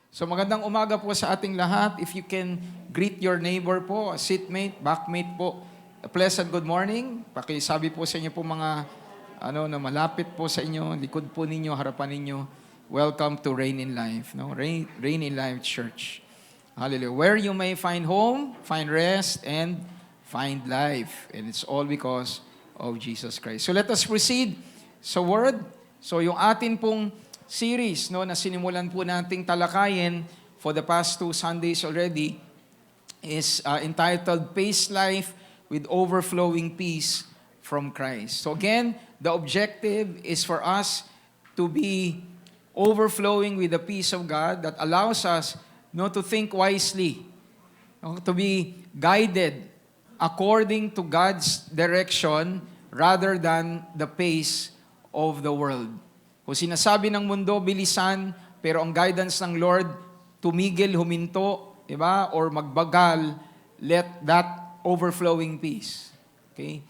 So magandang umaga po sa ating lahat. If you can greet your neighbor po, seatmate, backmate po, a pleasant good morning. Pakisabi po sa inyo po mga na malapit po sa inyo, likod po ninyo, harapan ninyo. Welcome to Reign in Life, no? Reign in Life Church. Hallelujah. Where you may find home, find rest, and find life. And it's all because of Jesus Christ. So let us proceed sa Word. So yung atin pong series na sinimulan po nating talakayin for the past 2 Sundays already is entitled Peace Life with Overflowing Peace from Christ. So again, the objective is for us to be overflowing with the peace of God that allows us to think wisely, to be guided according to God's direction rather than the pace of the world. Kung sinasabi ng mundo, bilisan, pero ang guidance ng Lord, tumigil, huminto, diba? Or magbagal, let that overflowing peace, okay?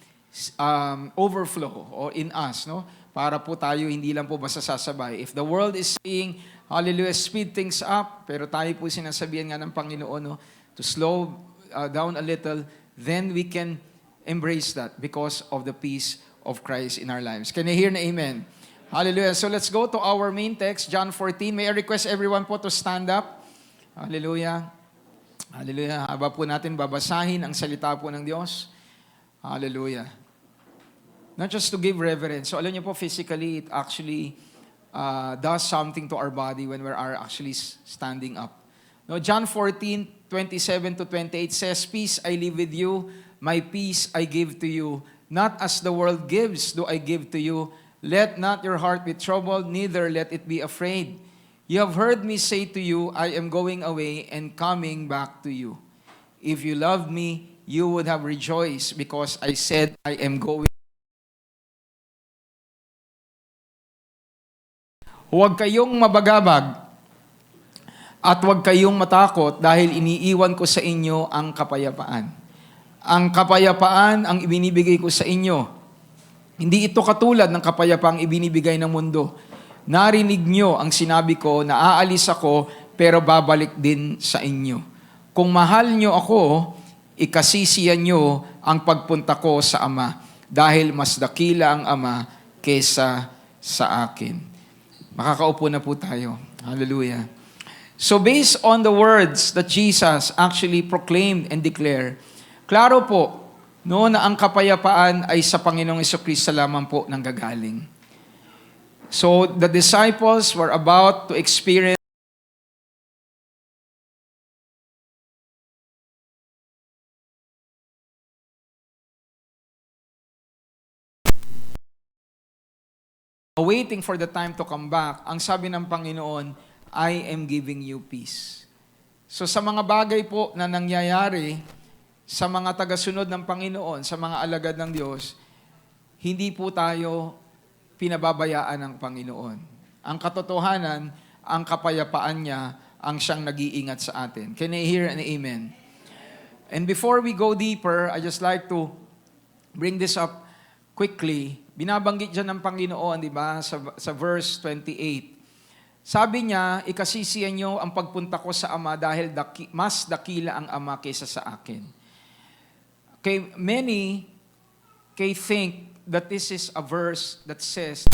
Overflow or in us, no? Para po tayo hindi lang po basta sasabay. If the world is saying, hallelujah, speed things up, pero tayo po sinasabihan nga ng Panginoon, no, to slow down a little, then we can embrace that because of the peace of Christ in our lives. Can you hear na amen? Hallelujah. So let's go to our main text, John 14. May I request everyone po to stand up? Hallelujah. Hallelujah. Haba po natin babasahin ang salita po ng Diyos. Hallelujah. Not just to give reverence. So alam niyo po, physically, it actually does something to our body when we are actually standing up. No, John 14, 27 to 28 says, Peace I leave with you, my peace I give to you. Not as the world gives do I give to you. Let not your heart be troubled, neither let it be afraid. You have heard me say to you, I am going away and coming back to you. If you loved me, you would have rejoiced because I said I am going. Huwag kayong mabagabag at huwag kayong matakot dahil iniiwan ko sa inyo ang kapayapaan. Ang kapayapaan ang ibinibigay ko sa inyo. Hindi ito katulad ng kapayapaang ibinibigay ng mundo. Narinig nyo ang sinabi ko na aalis ako pero babalik din sa inyo. Kung mahal nyo ako, ikasisiyan nyo ang pagpunta ko sa Ama dahil mas dakila ang Ama kesa sa akin. Makakaupo na po tayo. Hallelujah. So based on the words that Jesus actually proclaimed and declared, klaro po, na ang kapayapaan ay sa Panginoong Jesucristo lamang po nanggagaling. So, the disciples were about to experience waiting for the time to come back. Ang sabi ng Panginoon, I am giving you peace. So, sa mga bagay po na nangyayari sa mga tagasunod ng Panginoon, sa mga alagad ng Diyos, hindi po tayo pinababayaan ng Panginoon. Ang katotohanan, ang kapayapaan niya, ang siyang nag-iingat sa atin. Can I hear an amen? And before we go deeper, I just like to bring this up quickly. Binabanggit dyan ng Panginoon, di ba, sa verse 28. Sabi niya, ikasisiyan niyo ang pagpunta ko sa Ama dahil mas dakila ang Ama kaysa sa akin. Okay, many think that this is a verse that says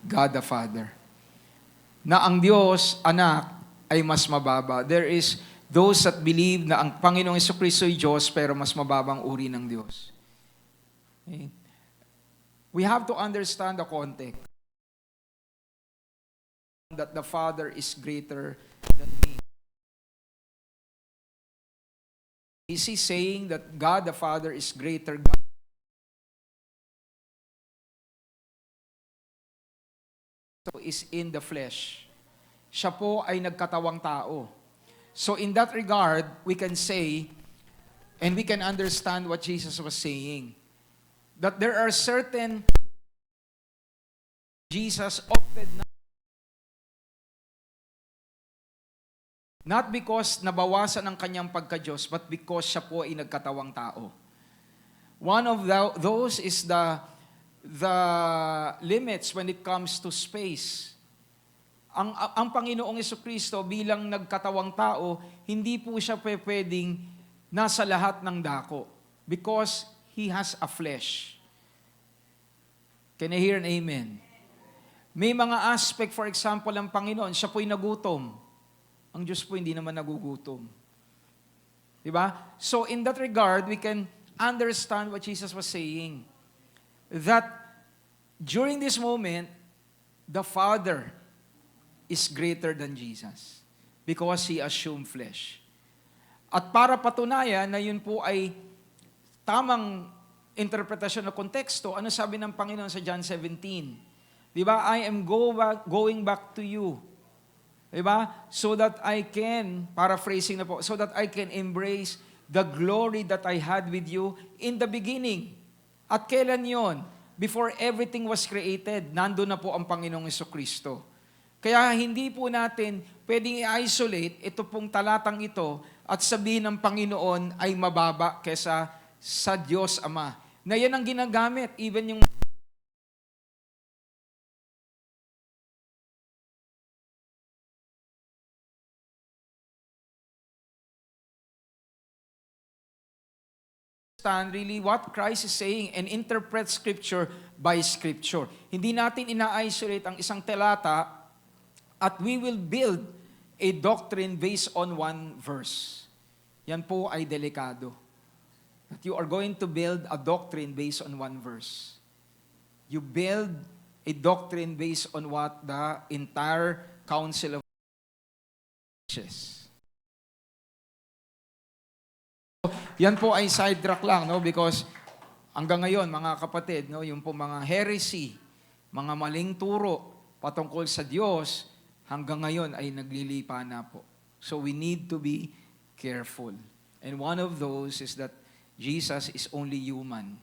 God the Father. Na ang Diyos, anak, ay mas mababa. There is those that believe na ang Panginoong Jesucristo ay Diyos pero mas mababang uri ng Diyos. Okay. We have to understand the context. That the Father is greater than me. Is he saying that God the Father is greater God? So is in the flesh. Siya po ay nagkatawang tao. So in that regard, we can say, and we can understand what Jesus was saying, that there are certain Jesus opted not because nabawasan ang kanyang pagka-Diyos, but because siya po ay nagkatawang tao. One of those is the limits when it comes to space. ang Panginoong Jesucristo bilang nagkatawang tao, hindi po siya pwedeng nasa lahat ng dako because He has a flesh. Can I hear an amen? May mga aspect, for example, ang Panginoon, siya po'y nagutom. Ang Diyos po hindi naman nagugutom. Diba? So in that regard, we can understand what Jesus was saying. That during this moment, the Father is greater than Jesus because He assumed flesh. At para patunayan na yun po ay tamang interpretasyon ng konteksto, ano sabi ng Panginoon sa John 17? Diba? I am going back to you. Diba? So that I can, paraphrasing na po, so that I can embrace the glory that I had with you in the beginning. At kailan yon? Before everything was created, nandun na po ang Panginoong Jesucristo. Kaya hindi po natin pwedeng i-isolate ito pong talatang ito at sabihin ng Panginoon ay mababa kesa sa Diyos Ama. Na yan ang ginagamit, even yung understand really what Christ is saying and interpret Scripture by Scripture. Hindi natin ina-isolate ang isang talata at we will build a doctrine based on one verse. Yan po ay delikado. That you are going to build a doctrine based on one verse. You build a doctrine based on what the entire council of teaches. Yan po ay sidetrack lang, no? Because hanggang ngayon, mga kapatid, no, yung po mga heresy, mga maling turo patungkol sa Diyos, hanggang ngayon ay naglilipa na po. So we need to be careful. And one of those is that Jesus is only human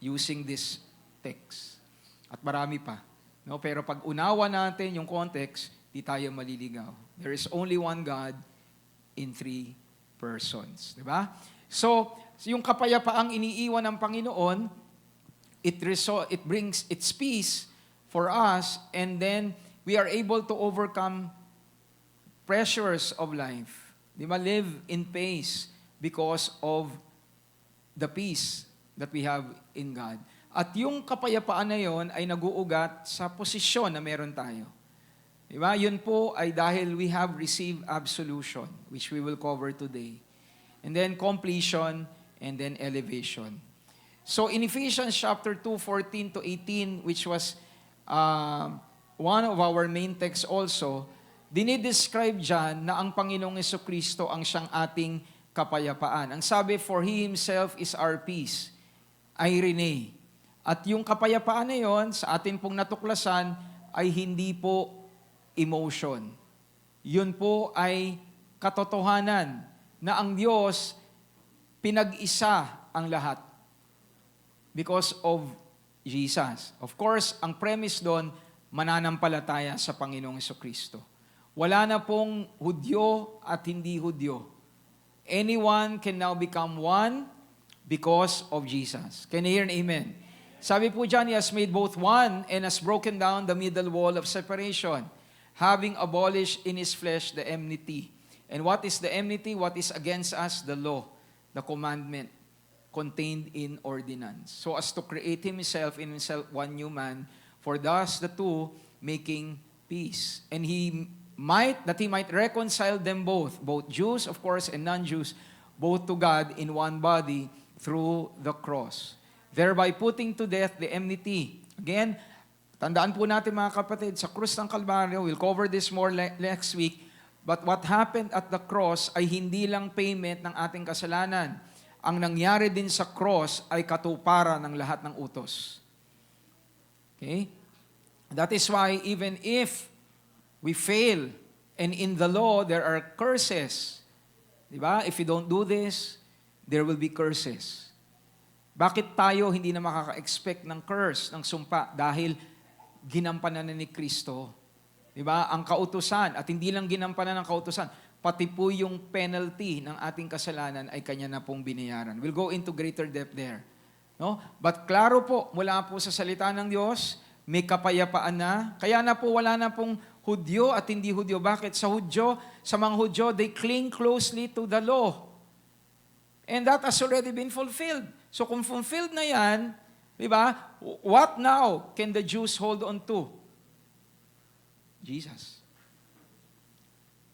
using this text. At marami pa. No? Pero pag unawa natin yung context, di tayo maliligaw. There is only one God in three persons. Diba? So, yung kapayapaang iniiwan ng Panginoon, it brings its peace for us, and then we are able to overcome pressures of life. Di ba? Live in peace because of the peace that we have in God. At yung kapayapaan na yon ay naguugat sa posisyon na meron tayo. Diba? Yun po ay dahil we have received absolution, which we will cover today. And then completion, and then elevation. So in Ephesians chapter 2, 14 to 18, which was one of our main texts also, dinidescribe dyan na ang Panginoong Jesucristo ang siyang ating kapayapaan. Ang sabi, for He Himself is our peace, Irene. At yung kapayapaan na yon, sa atin pong natuklasan, ay hindi po emotion. Yun po ay katotohanan na ang Diyos pinag-isa ang lahat because of Jesus. Of course, ang premise doon, mananampalataya sa Panginoong Jesucristo. Wala na pong Hudyo at hindi Hudyo. Anyone can now become one because of Jesus. Can you hear an amen? Sabi po dyan, He has made both one and has broken down the middle wall of separation, having abolished in His flesh the enmity. And what is the enmity? What is against us? The law, the commandment contained in ordinance. So as to create in Himself one new man, for thus the two making peace. And that He might reconcile them both Jews, of course, and non-Jews, both to God in one body through the cross, thereby putting to death the enmity. Again, tandaan po natin mga kapatid, sa krus ng Kalbaryo, we'll cover this more next week, but what happened at the cross ay hindi lang payment ng ating kasalanan. Ang nangyari din sa cross ay katuparan ng lahat ng utos. Okay? That is why even if we fail, and in the law, there are curses. Diba? If you don't do this, there will be curses. Bakit tayo hindi na makaka-expect ng curse, ng sumpa? Dahil ginampanan na ni Kristo. Diba? Ang kautusan, at hindi lang ginampanan ng kautusan, pati po yung penalty ng ating kasalanan ay Kanya na pong binayaran. We'll go into greater depth there. No? But klaro po, mula po sa salita ng Diyos, may kapayapaan na. Kaya na po wala na pong Hudyo at hindi Hudyo. Bakit? Sa mga Hudyo, they cling closely to the law. And that has already been fulfilled. So kung fulfilled na yan, di ba, what now can the Jews hold on to? Jesus.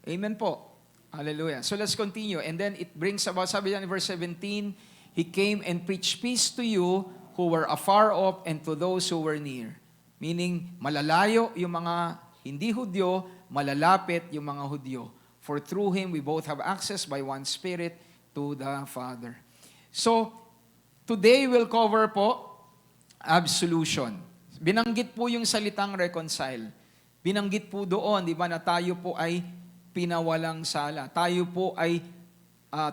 Amen po. Hallelujah. So let's continue. And then it brings about, sabi yan in verse 17, He came and preached peace to you who were afar off and to those who were near. Meaning, malalayo yung mga hindi Hudyo, malalapit yung mga Hudyo. For through Him, we both have access by one Spirit to the Father. So, today we'll cover po absolution. Binanggit po yung salitang reconcile. Binanggit po doon, di ba, na tayo po ay pinawalang sala. Tayo po ay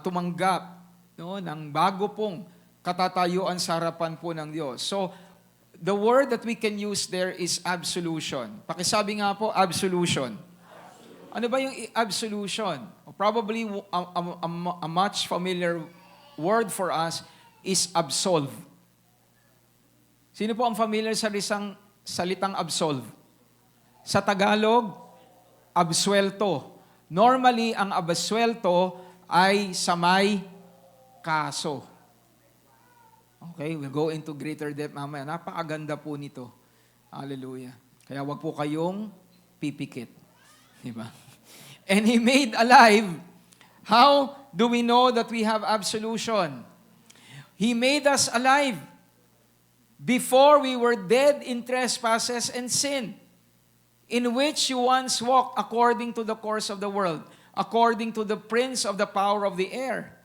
tumanggap ng bago pong katatayuan sa harapan po ng Diyos. So, the word that we can use there is absolution. Pakisabi nga po, absolution. Ano ba yung absolution? Probably a much familiar word for us is absolve. Sino po ang familiar sa salitang absolve? Sa Tagalog, absuelto. Normally, ang absuelto ay sa may kaso. Okay, we'll go into greater depth mamaya. Napakaganda po nito. Hallelujah. Kaya wag po kayong pipikit. Diba? And He made alive. How do we know that we have absolution? He made us alive before we were dead in trespasses and sin, in which you once walked according to the course of the world, according to the prince of the power of the air.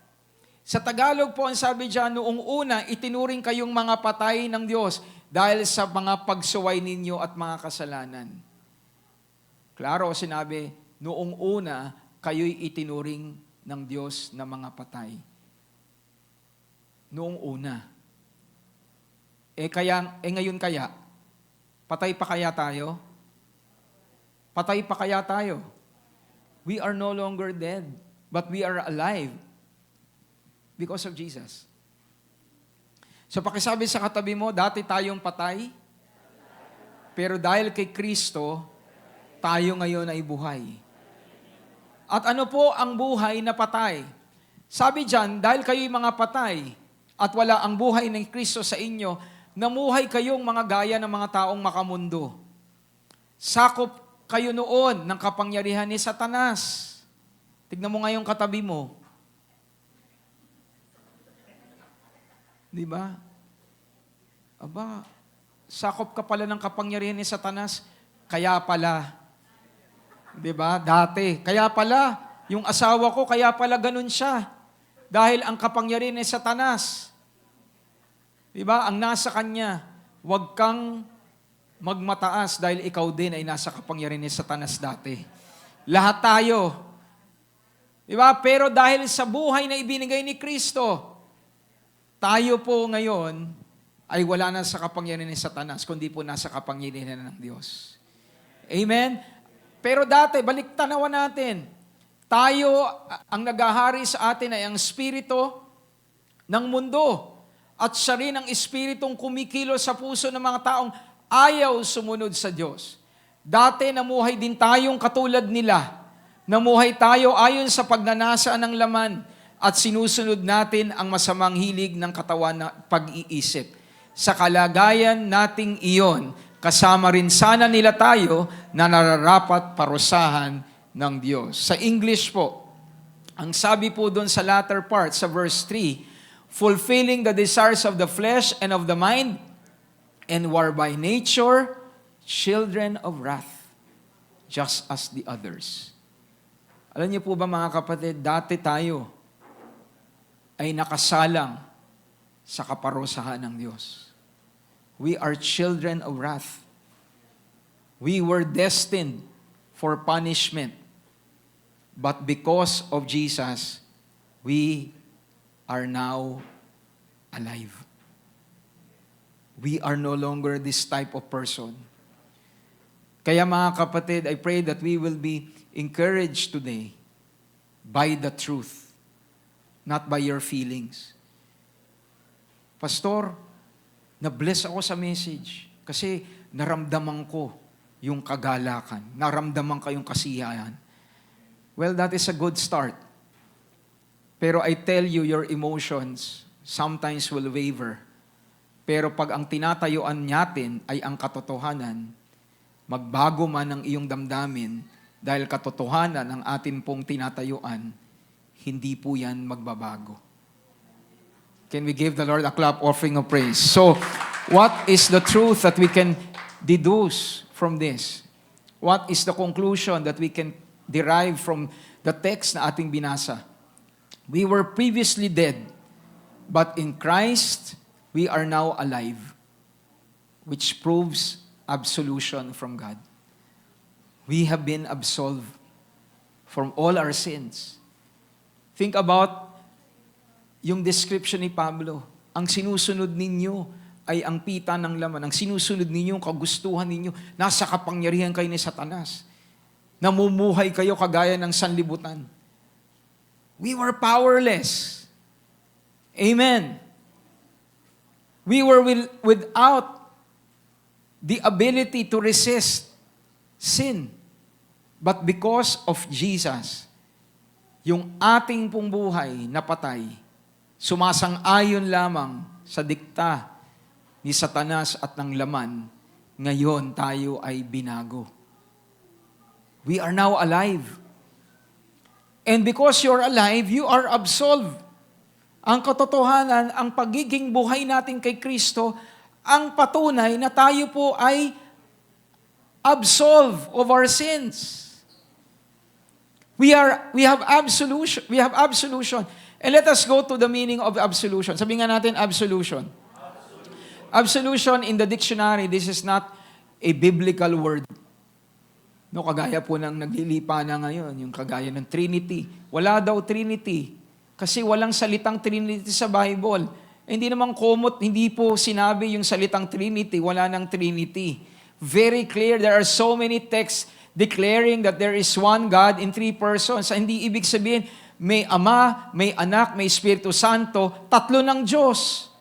Sa Tagalog po, ang sabi dyan, noong una, itinuring kayong mga patay ng Diyos dahil sa mga pagsuway ninyo at mga kasalanan. Klaro, sinabi, noong una, kayo'y itinuring ng Diyos na mga patay. Noong una. Ngayon kaya, patay pa kaya tayo? Patay pa kaya tayo? We are no longer dead, but we are alive. Because of Jesus. So pakisabi sa katabi mo, dati tayong patay, pero dahil kay Kristo, tayo ngayon ay buhay. At ano po ang buhay na patay? Sabi dyan, dahil kayo'y mga patay, at wala ang buhay ng Kristo sa inyo, namuhay kayong mga gaya ng mga taong makamundo. Sakop kayo noon ng kapangyarihan ni Satanas. Tignan mo ngayong katabi mo. Di ba? Aba, sakop ka pala ng kapangyarihan ni Satanas, kaya pala. Di ba? Dati. Kaya pala, yung asawa ko, kaya pala ganun siya. Dahil ang kapangyarihan ni Satanas. Di ba? Ang nasa kanya, huwag kang magmataas dahil ikaw din ay nasa kapangyarihan ni Satanas dati. Lahat tayo. Di ba? Pero dahil sa buhay na ibinigay ni Kristo, tayo po ngayon ay wala na sa kapangyarihan ni Satanas, kundi po nasa kapangyarihan ng Diyos. Amen? Pero dati, balik tanawan natin. Tayo, ang naghahari sa atin ay ang espiritu ng mundo. At siya rin ang espiritong kumikilos sa puso ng mga taong ayaw sumunod sa Diyos. Dati, namuhay din tayong katulad nila. Namuhay tayo ayon sa pagnanasa ng laman at sinusunod natin ang masamang hilig ng katawan na pag-iisip. Sa kalagayan nating iyon, kasama rin sana nila tayo na nararapat parusahan ng Diyos. Sa English po, ang sabi po doon sa latter part, sa verse 3, fulfilling the desires of the flesh and of the mind, and were by nature children of wrath, just as the others. Alam niyo po ba mga kapatid, dati tayo ay nakasalang sa kaparusahan ng Diyos. We are children of wrath. We were destined for punishment. But because of Jesus, we are now alive. We are no longer this type of person. Kaya mga kapatid, I pray that we will be encouraged today by the truth, not by your feelings. Pastor, na-bless ako sa message kasi naramdaman ko yung kagalakan. Naramdaman kayong kasiyahan. Well, that is a good start. Pero I tell you, your emotions sometimes will waver. Pero pag ang tinatayuan natin ay ang katotohanan, magbago man ang iyong damdamin, dahil katotohanan ang atin pong tinatayuan, hindi po yan magbabago. Can we give the Lord a clap offering of praise? So, what is the truth that we can deduce from this? What is the conclusion that we can derive from the text na ating binasa? We were previously dead, but in Christ, we are now alive, which proves absolution from God. We have been absolved from all our sins. Think about yung description ni Pablo. Ang sinusunod ninyo ay ang pita ng laman. Ang sinusunod ninyo, ang kagustuhan ninyo, nasa kapangyarihan kayo ni Satanas. Namumuhay kayo kagaya ng sanlibutan. We were powerless. Amen. We were without the ability to resist sin. But because of Jesus, yung ating pong buhay napatay, sumasang-ayon lamang sa dikta ni Satanas at ng laman, ngayon tayo ay binago. We are now alive. And because you're alive, you are absolved. Ang katotohanan, ang pagiging buhay natin kay Kristo, ang patunay na tayo po ay absolved of our sins. We have absolution. We have absolution. And let us go to the meaning of absolution. Sabi nga natin, absolution. Absolution in the dictionary, this is not a biblical word. No, kagaya po ng naglilipa na ngayon, yung kagaya ng Trinity. Wala daw Trinity. Kasi walang salitang Trinity sa Bible. Hindi naman komot, hindi po sinabi yung salitang Trinity, wala ng Trinity. Very clear, there are so many texts declaring that there is one God in three persons. Hindi ibig sabihin, may Ama, may Anak, may Espiritu Santo, tatlo ng Diyos.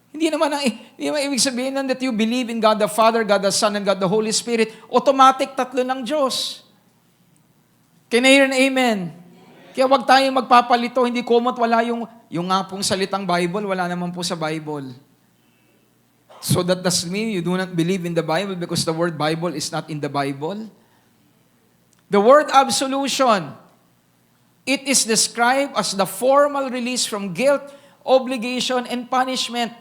Hindi naman ibig sabihin that you believe in God the Father, God the Son, and God the Holy Spirit. Automatic, tatlo ng Diyos. Can I hear an amen? Kaya wag tayong magpapalito, hindi komot, wala yung nga pong salitang Bible, wala naman po sa Bible. So that does mean you do not believe in the Bible because the word Bible is not in the Bible. The word absolution, it is described as the formal release from guilt, obligation, and punishment.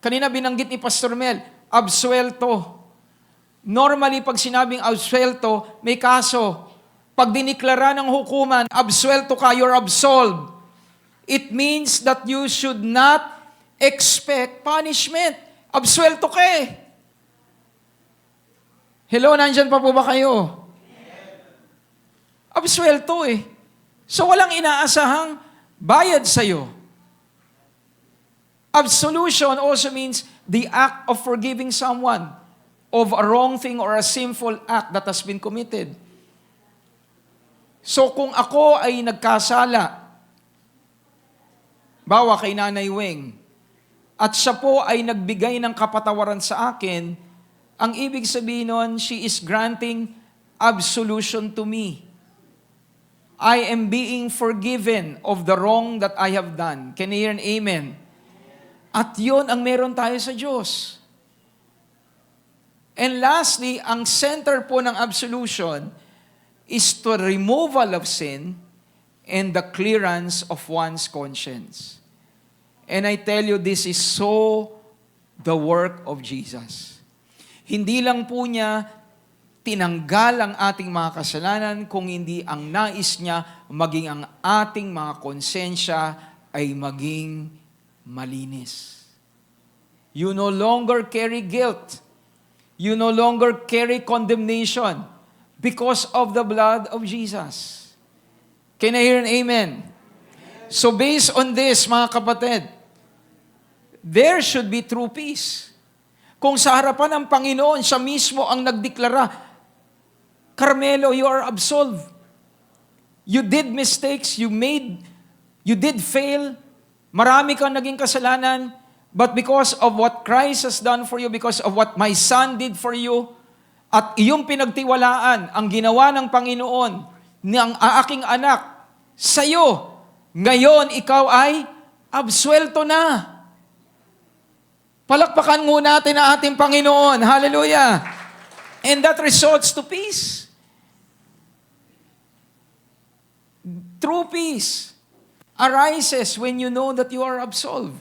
Kanina binanggit ni Pastor Mel, absuelto. Normally, pag sinabing absuelto, may kaso. Pag diniklara ng hukuman, absuelto ka, you're absolved. It means that you should not expect punishment. Absuelto ka eh. Hello, nandyan pa po ba kayo? Absuelto eh. So walang inaasahang bayad sa'yo. Absolution also means the act of forgiving someone of a wrong thing or a sinful act that has been committed. So kung ako ay nagkasala, bawa kay Nanay Weng, at siya po ay nagbigay ng kapatawaran sa akin, ang ibig sabihin nun, she is granting absolution to me. I am being forgiven of the wrong that I have done. Can you hear an amen? At yun ang meron tayo sa Diyos. And lastly, ang center po ng absolution is to removal of sin and the clearance of one's conscience. And I tell you, this is so the work of Jesus. Hindi lang po niya tinanggal ang ating mga kasalanan, kung hindi ang nais niya maging ang ating mga konsensya ay maging malinis. You no longer carry guilt. You no longer carry condemnation because of the blood of Jesus. Can I hear an amen? So based on this, mga kapatid, there should be true peace. Kung sa harapan ng Panginoon, siya mismo ang nagdeklara, Carmelo, you are absolved. You did mistakes, you did fail, marami kang naging kasalanan, but because of what Christ has done for you, because of what my Son did for you, at iyong pinagtiwalaan ang ginawa ng Panginoon ng aking anak sa'yo, ngayon ikaw ay absuelto na. Palakpakan muna natin ang ating Panginoon. Hallelujah! And that results to peace. True peace arises when you know that you are absolved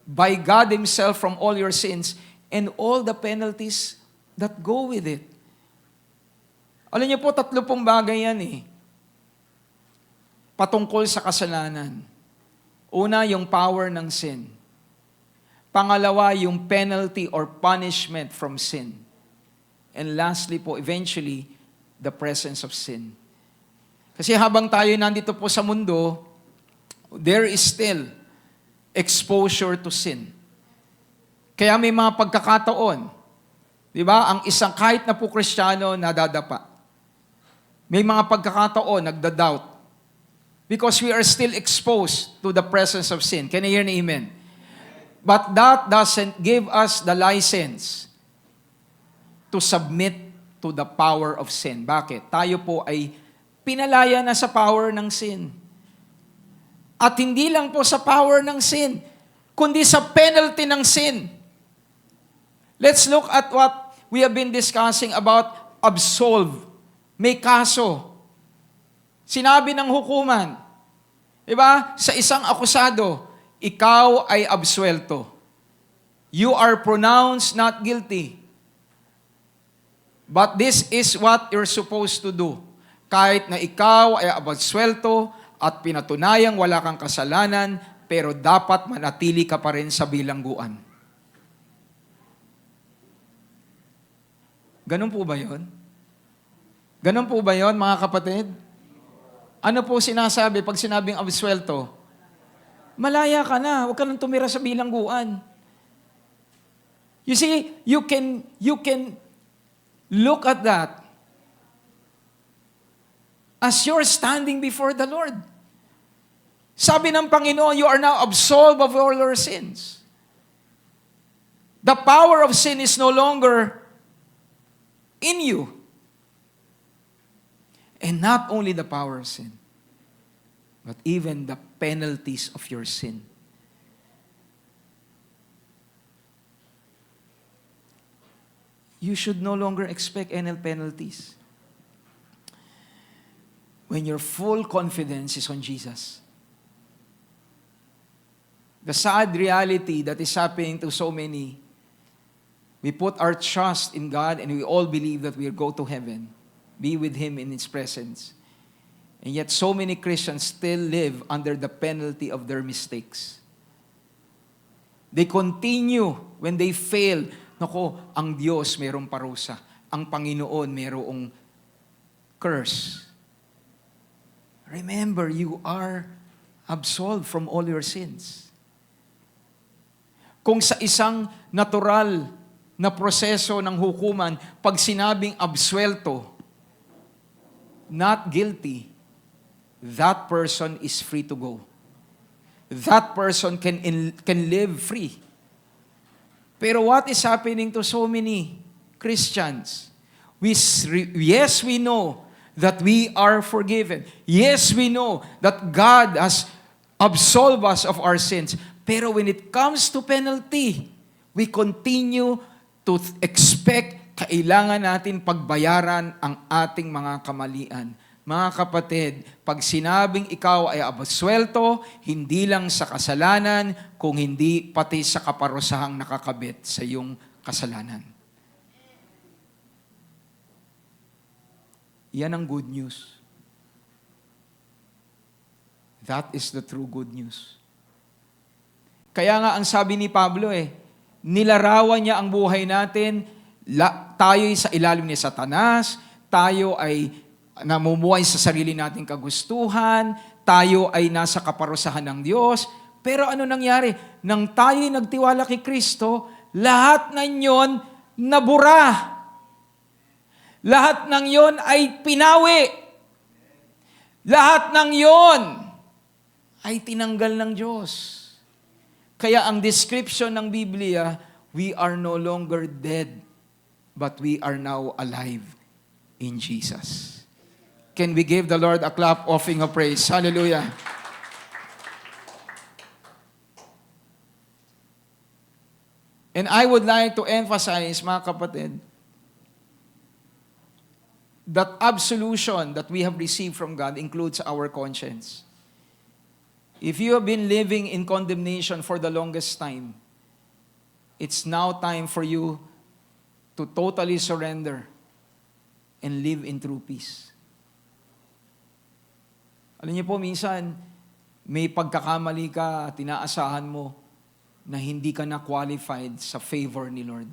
by God Himself from all your sins and all the penalties that go with it. Alam niyo po, 3 bagay yan eh. Patungkol sa kasalanan. Una, yung power ng sin. Pangalawa, yung penalty or punishment from sin. And lastly po, eventually, the presence of sin. Kasi habang tayo nandito po sa mundo, there is still exposure to sin. Kaya may mga pagkakataon, di ba, ang isang kahit na po Kristiyano nadadapa. May mga pagkakataon, nagda-doubt. Because we are still exposed to the presence of sin. Can you hear an amen? But that doesn't give us the license to submit to the power of sin. Bakit? Tayo po ay pinalaya na sa power ng sin. At hindi lang po sa power ng sin, kundi sa penalty ng sin. Let's look at what we have been discussing about absolve. May kaso. Sinabi ng hukuman, diba? Sa isang akusado, ikaw ay absuelto. You are pronounced not guilty. But this is what you're supposed to do. Kahit na ikaw ay absuelto at pinatunayang wala kang kasalanan, pero dapat manatili ka pa rin sa bilangguan. Ganun po ba yun? Ganun po ba yun, mga kapatid? Ano po sinasabi pag sinabing absuelto? Malaya ka na, huwag ka nang tumira sa bilangguan. You see, you can look at that as you're standing before the Lord. Sabi ng Panginoon, you are now absolved of all your sins. The power of sin is no longer in you. And not only the power of sin, but even the penalties of your sin. You should no longer expect any penalties when your full confidence is on Jesus. The sad reality that is happening to so many, we put our trust in God and we all believe that we'll go to heaven, be with Him in His presence. And yet so many Christians still live under the penalty of their mistakes. They continue when they fail. Nako, ang Diyos mayroong parusa. Ang Panginoon mayroong curse. Remember, you are absolved from all your sins. Kung sa isang natural na proseso ng hukuman, pag sinabing absuelto, not guilty, that person is free to go. That person can live free. Pero what is happening to so many Christians? Yes, we know that we are forgiven. Yes, we know that God has absolved us of our sins. Pero when it comes to penalty, we continue to expect kailangan natin pagbayaran ang ating mga kamalian. Mga kapatid, pag sinabing ikaw ay absuelto, hindi lang sa kasalanan, kung hindi pati sa kaparusahang nakakabit sa iyong kasalanan. Yan ang good news. That is the true good news. Kaya nga ang sabi ni Pablo nilarawan niya ang buhay natin, tayo'y sa ilalim ni Satanas, tayo ay namumuhay sa sarili nating kagustuhan, tayo ay nasa kaparusahan ng Diyos. Pero ano nangyari? Nang tayo'y nagtiwala kay Kristo, lahat ng yon nabura. Lahat ng yon ay pinawi. Lahat ng yon ay tinanggal ng Diyos. Kaya ang description ng Biblia, we are no longer dead but we are now alive in Jesus. Can we give the Lord a clap offering of praise? Hallelujah. And I would like to emphasize, mga kapatid, that absolution that we have received from God includes our conscience. If you have been living in condemnation for the longest time, it's now time for you to totally surrender and live in true peace. Alam niyo po, minsan, may pagkakamali ka at inaasahan mo na hindi ka na qualified sa favor ni Lord.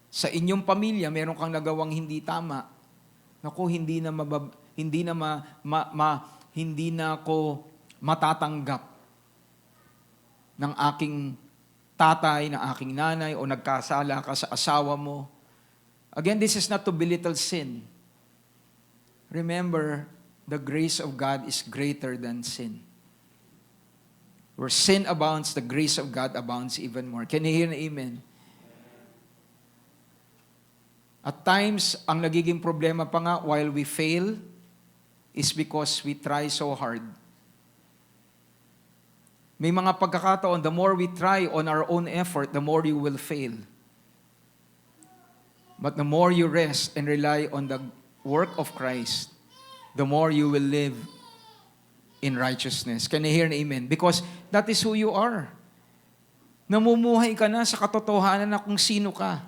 Sa inyong pamilya, meron kang nagawang hindi tama. Naku, hindi na ako matatanggap ng aking tatay, ng aking nanay, o nagkasala ka sa asawa mo. Again, this is not to belittle sin. Remember, the grace of God is greater than sin. Where sin abounds, the grace of God abounds even more. Can you hear an amen? At times, ang nagiging problema pa nga while we fail is because we try so hard. May mga pagkakataon, the more we try on our own effort, the more you will fail. But the more you rest and rely on the work of Christ, the more you will live in righteousness. Can you hear an amen? Because that is who you are. Namumuhay ka na sa katotohanan na kung sino ka.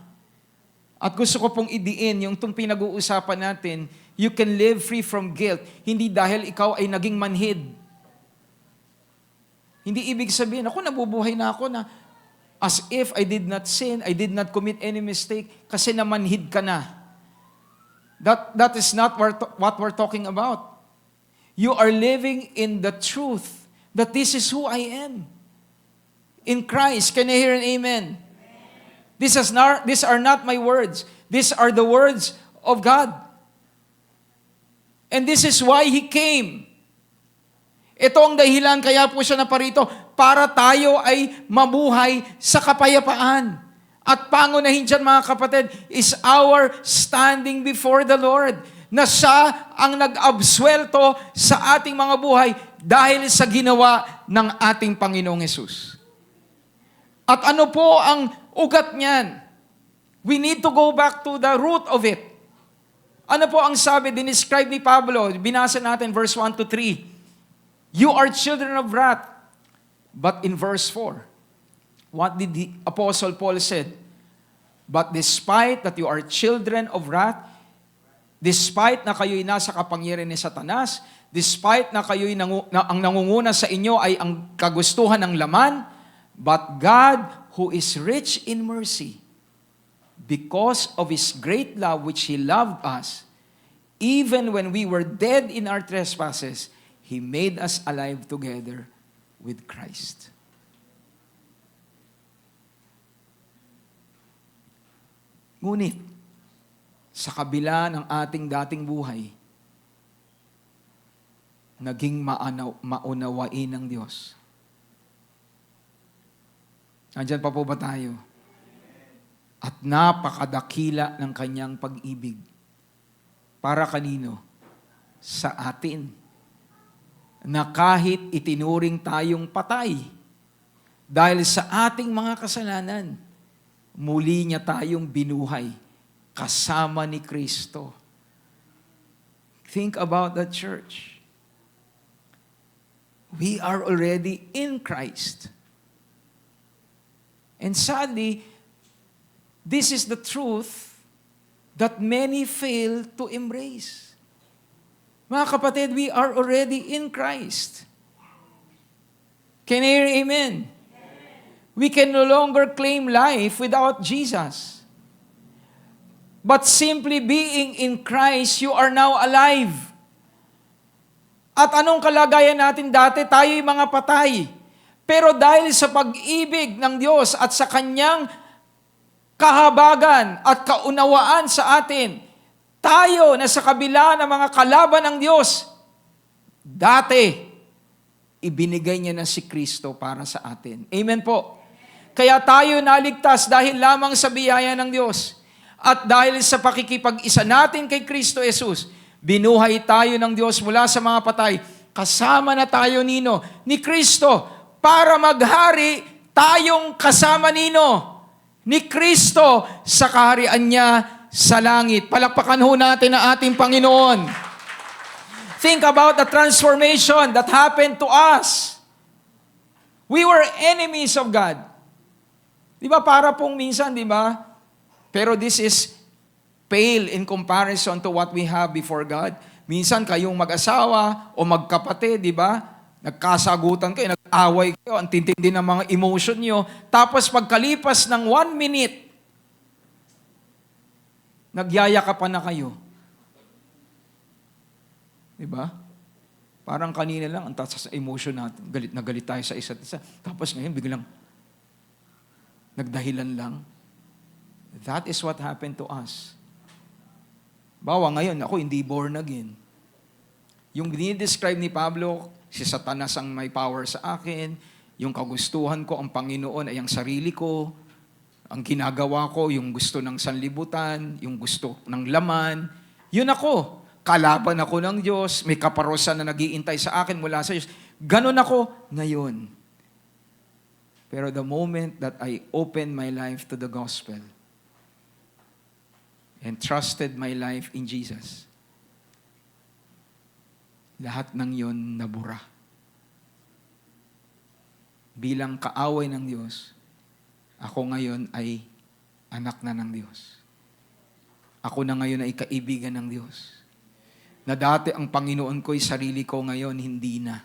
At gusto ko pong idiin yung itong pinag-uusapan natin, you can live free from guilt, hindi dahil ikaw ay naging manhid. Hindi ibig sabihin, ako nabubuhay na ako na as if I did not sin, I did not commit any mistake, kasi namanhid ka na. That is not what we're talking about. You are living in the truth that this is who I am. In Christ. Can you hear an amen? These are not my words. These are the words of God. And this is why He came. Ito ang dahilan kaya po siya naparito para tayo ay mabuhay sa kapayapaan. At pangunahin dyan, mga kapatid, is our standing before the Lord. Na siya ang nag-absuelto sa ating mga buhay dahil sa ginawa ng ating Panginoong Hesus. At ano po ang ugat niyan? We need to go back to the root of it. Ano po ang sabi, dinescribe ni Pablo, binasa natin verse 1 to 3. You are children of wrath. But in verse 4, what did the Apostle Paul said? But despite that you are children of wrath, despite na kayo'y nasa kapangyarihan ni Satanas, despite na kayo'y ang nangunguna sa inyo ay ang kagustuhan ng laman, but God, who is rich in mercy, because of His great love which He loved us, even when we were dead in our trespasses, He made us alive together with Christ. Ngunit, sa kabila ng ating dating buhay, naging maunawain ng Diyos. Nandyan pa po ba tayo? At napakadakila ng Kanyang pag-ibig. Para kanino? Sa atin. Na kahit itinuring tayong patay, dahil sa ating mga kasalanan, muli niya tayong binuhay kasama ni Kristo. Think about the church. We are already in Christ. And sadly, this is the truth that many fail to embrace. Mga kapatid, we are already in Christ. Can you hear amen? We can no longer claim life without Jesus. But simply being in Christ, you are now alive. At anong kalagayan natin dati? Tayo'y mga patay. Pero dahil sa pag-ibig ng Diyos at sa Kanyang kahabagan at kaunawaan sa atin, tayo na sa kabila ng mga kalaban ng Diyos, dati, ibinigay niya na si Kristo para sa atin. Amen po. Kaya tayo naligtas dahil lamang sa biyaya ng Diyos. At dahil sa pakikipag-isa natin kay Kristo Jesus, binuhay tayo ng Diyos mula sa mga patay. Kasama na tayo ni Kristo para maghari tayong kasama ni Kristo sa kaharian niya sa langit. Palakpakan ho natin ang ating Panginoon. Think about the transformation that happened to us. We were enemies of God. Di ba para pong minsan, di ba? Pero this is pale in comparison to what we have before God. Minsan kayong mag-asawa o magkapatid, di ba? Nagkasagutan kayo, nag-away kayo, ang tintindi ng mga emotion nyo. Tapos pagkalipas ng 1 minute, nagyayakapan na kayo. Di ba? Parang kanina lang, ang taas sa emotion natin. Galit na galit tayo sa isa't isa. Tapos ngayon, biglang nagdahilan lang. That is what happened to us. Bawa ngayon, ako hindi born again. Yung dinidescribe ni Pablo, si Satanas ang may power sa akin, yung kagustuhan ko, ang Panginoon ay ang sarili ko, ang ginagawa ko, yung gusto ng sanlibutan, yung gusto ng laman, yun ako. Kalaban ako ng Diyos, may kaparosan na nag-iintay sa akin mula sa Diyos. Ganon ako ngayon. Pero the moment that I opened my life to the gospel and trusted my life in Jesus, lahat ng yon nabura. Bilang kaaway ng Diyos, ako ngayon ay anak na ng Diyos. Ako na ngayon ay kaibigan ng Diyos. Na dati ang Panginoon ko'y sarili ko, ngayon hindi na.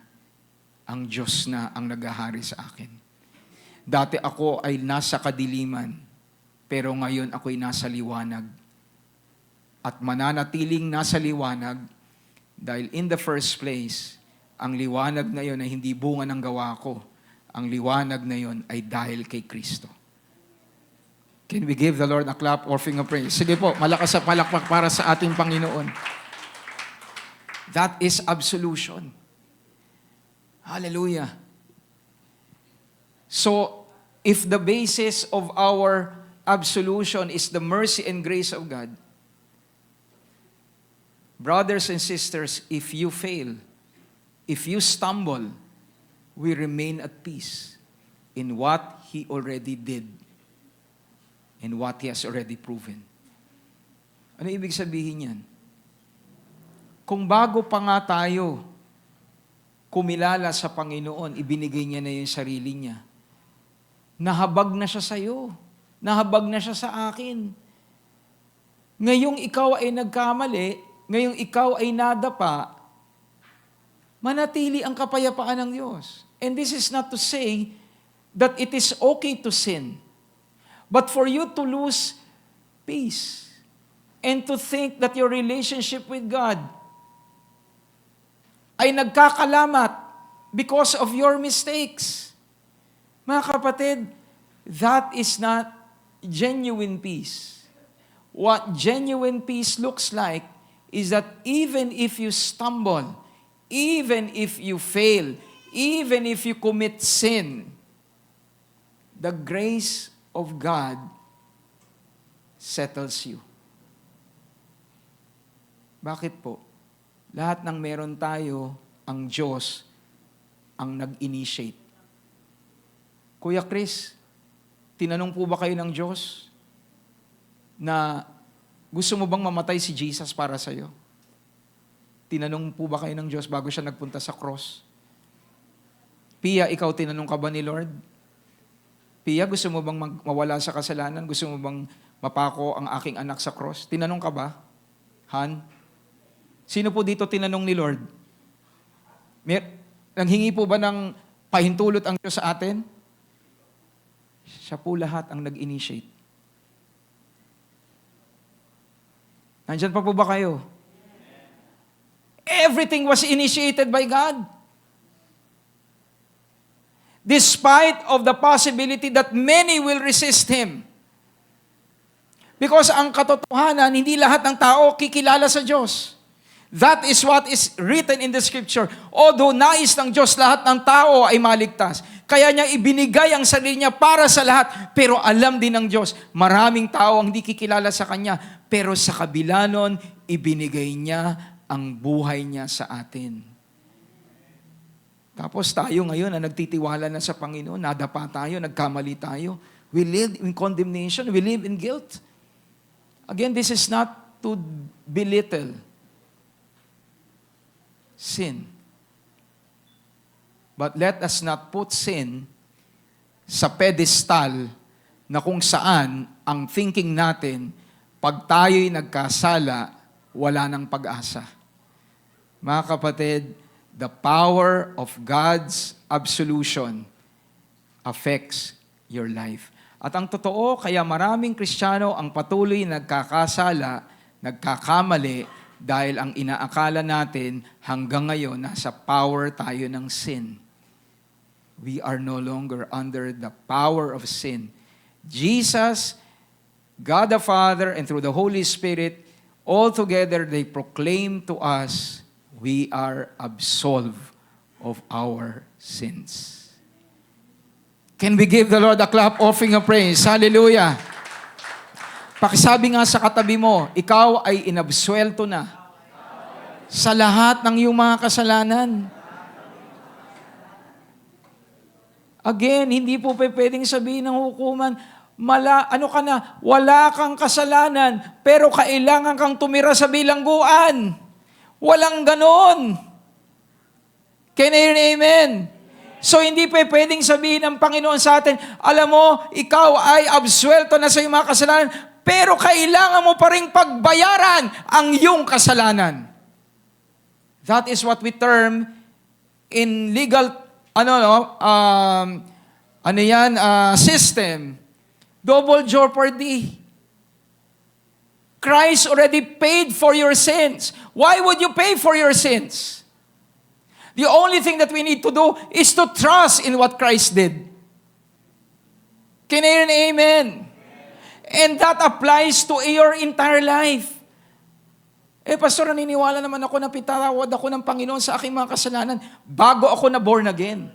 Ang Diyos na ang naghahari sa akin. Dati ako ay nasa kadiliman, pero ngayon ako'y nasa liwanag. At mananatiling nasa liwanag, dahil in the first place, ang liwanag na yon ay hindi bunga ng gawa ko. Ang liwanag na yon ay dahil kay Kristo. Can we give the Lord a clap or finger praise? Sige po, malakas sa palakpak para sa ating Panginoon. That is absolution. Hallelujah. So, if the basis of our absolution is the mercy and grace of God, brothers and sisters, if you fail, if you stumble, we remain at peace in what He already did and what He has already proven. Ano ibig sabihin yan? Kung bago pa nga tayo kumilala sa Panginoon, ibinigay niya na yung sarili niya. Nahabag na siya sa'yo. Nahabag na siya sa akin. Ngayong ikaw ay nagkamali, ngayong ikaw ay nadapa, manatili ang kapayapaan ng Diyos. And this is not to say that it is okay to sin, but for you to lose peace and to think that your relationship with God ay nagkakalamat because of your mistakes. Mga kapatid, that is not genuine peace. What genuine peace looks like is that even if you stumble, even if you fail, even if you commit sin, the grace of God settles you. Bakit po? Lahat ng meron tayo, ang Diyos ang nag-initiate. Kuya Chris, tinanong po ba kayo ng Diyos na gusto mo bang mamatay si Jesus para sa'yo? Tinanong po ba kayo ng Diyos bago siya nagpunta sa cross? Pia, ikaw tinanong ka ba ni Lord? Pia, gusto mo bang mawala sa kasalanan? Gusto mo bang mapako ang aking anak sa cross? Tinanong ka ba? Han? Sino po dito tinanong ni Lord? Nanghingi po ba ng pahintulot ang Diyos sa atin? Siya po lahat ang nag-initiate. Nandyan pa po ba kayo? Everything was initiated by God. Despite of the possibility that many will resist Him. Because ang katotohanan, hindi lahat ng tao kikilala sa Diyos. That is what is written in the Scripture. Although nais ng Diyos lahat ng tao ay maligtas, Kaya niya ibinigay ang sarili niya para sa lahat. Pero alam din ng Diyos, maraming tao ang hindi kikilala sa Kanya. Pero sa kabila nun, ibinigay niya ang buhay niya sa atin. Tapos tayo ngayon na nagtitiwala na sa Panginoon, nadapa tayo, nagkamali tayo. We live in condemnation, we live in guilt. Again, this is not to belittle sin. But let us not put sin sa pedestal na kung saan ang thinking natin, pag tayo'y nagkasala, wala nang pag-asa. Mga kapatid, the power of God's absolution affects your life. At ang totoo, kaya maraming Kristiyano ang patuloy nagkakasala, nagkakamali, dahil ang inaakala natin hanggang ngayon, nasa power tayo ng sin. We are no longer under the power of sin. Jesus, God the Father, and through the Holy Spirit, all together they proclaim to us, we are absolved of our sins. Can we give the Lord a clap offering of praise? Hallelujah! Pakisabi nga sa katabi mo, ikaw ay inabsuelto na sa lahat ng iyong mga kasalanan. Again, hindi po pwedeng sabihin ng hukuman, wala kang kasalanan, pero kailangan kang tumira sa bilangguan. Walang ganon. Can I hear an amen? So hindi pwedeng sabihin ng Panginoon sa atin, alam mo, ikaw ay absuelto na sa iyong mga kasalanan, pero kailangan mo pa rin pagbayaran ang iyong kasalanan. That is what we term in legal system, double jeopardy. Christ already paid for your sins. Why would you pay for your sins? The only thing that we need to do is to trust in what Christ did. Can I hear an amen? And that applies to your entire life. Pastor, naniniwala naman ako na pitawad ako ng Panginoon sa aking mga kasalanan bago ako na born again.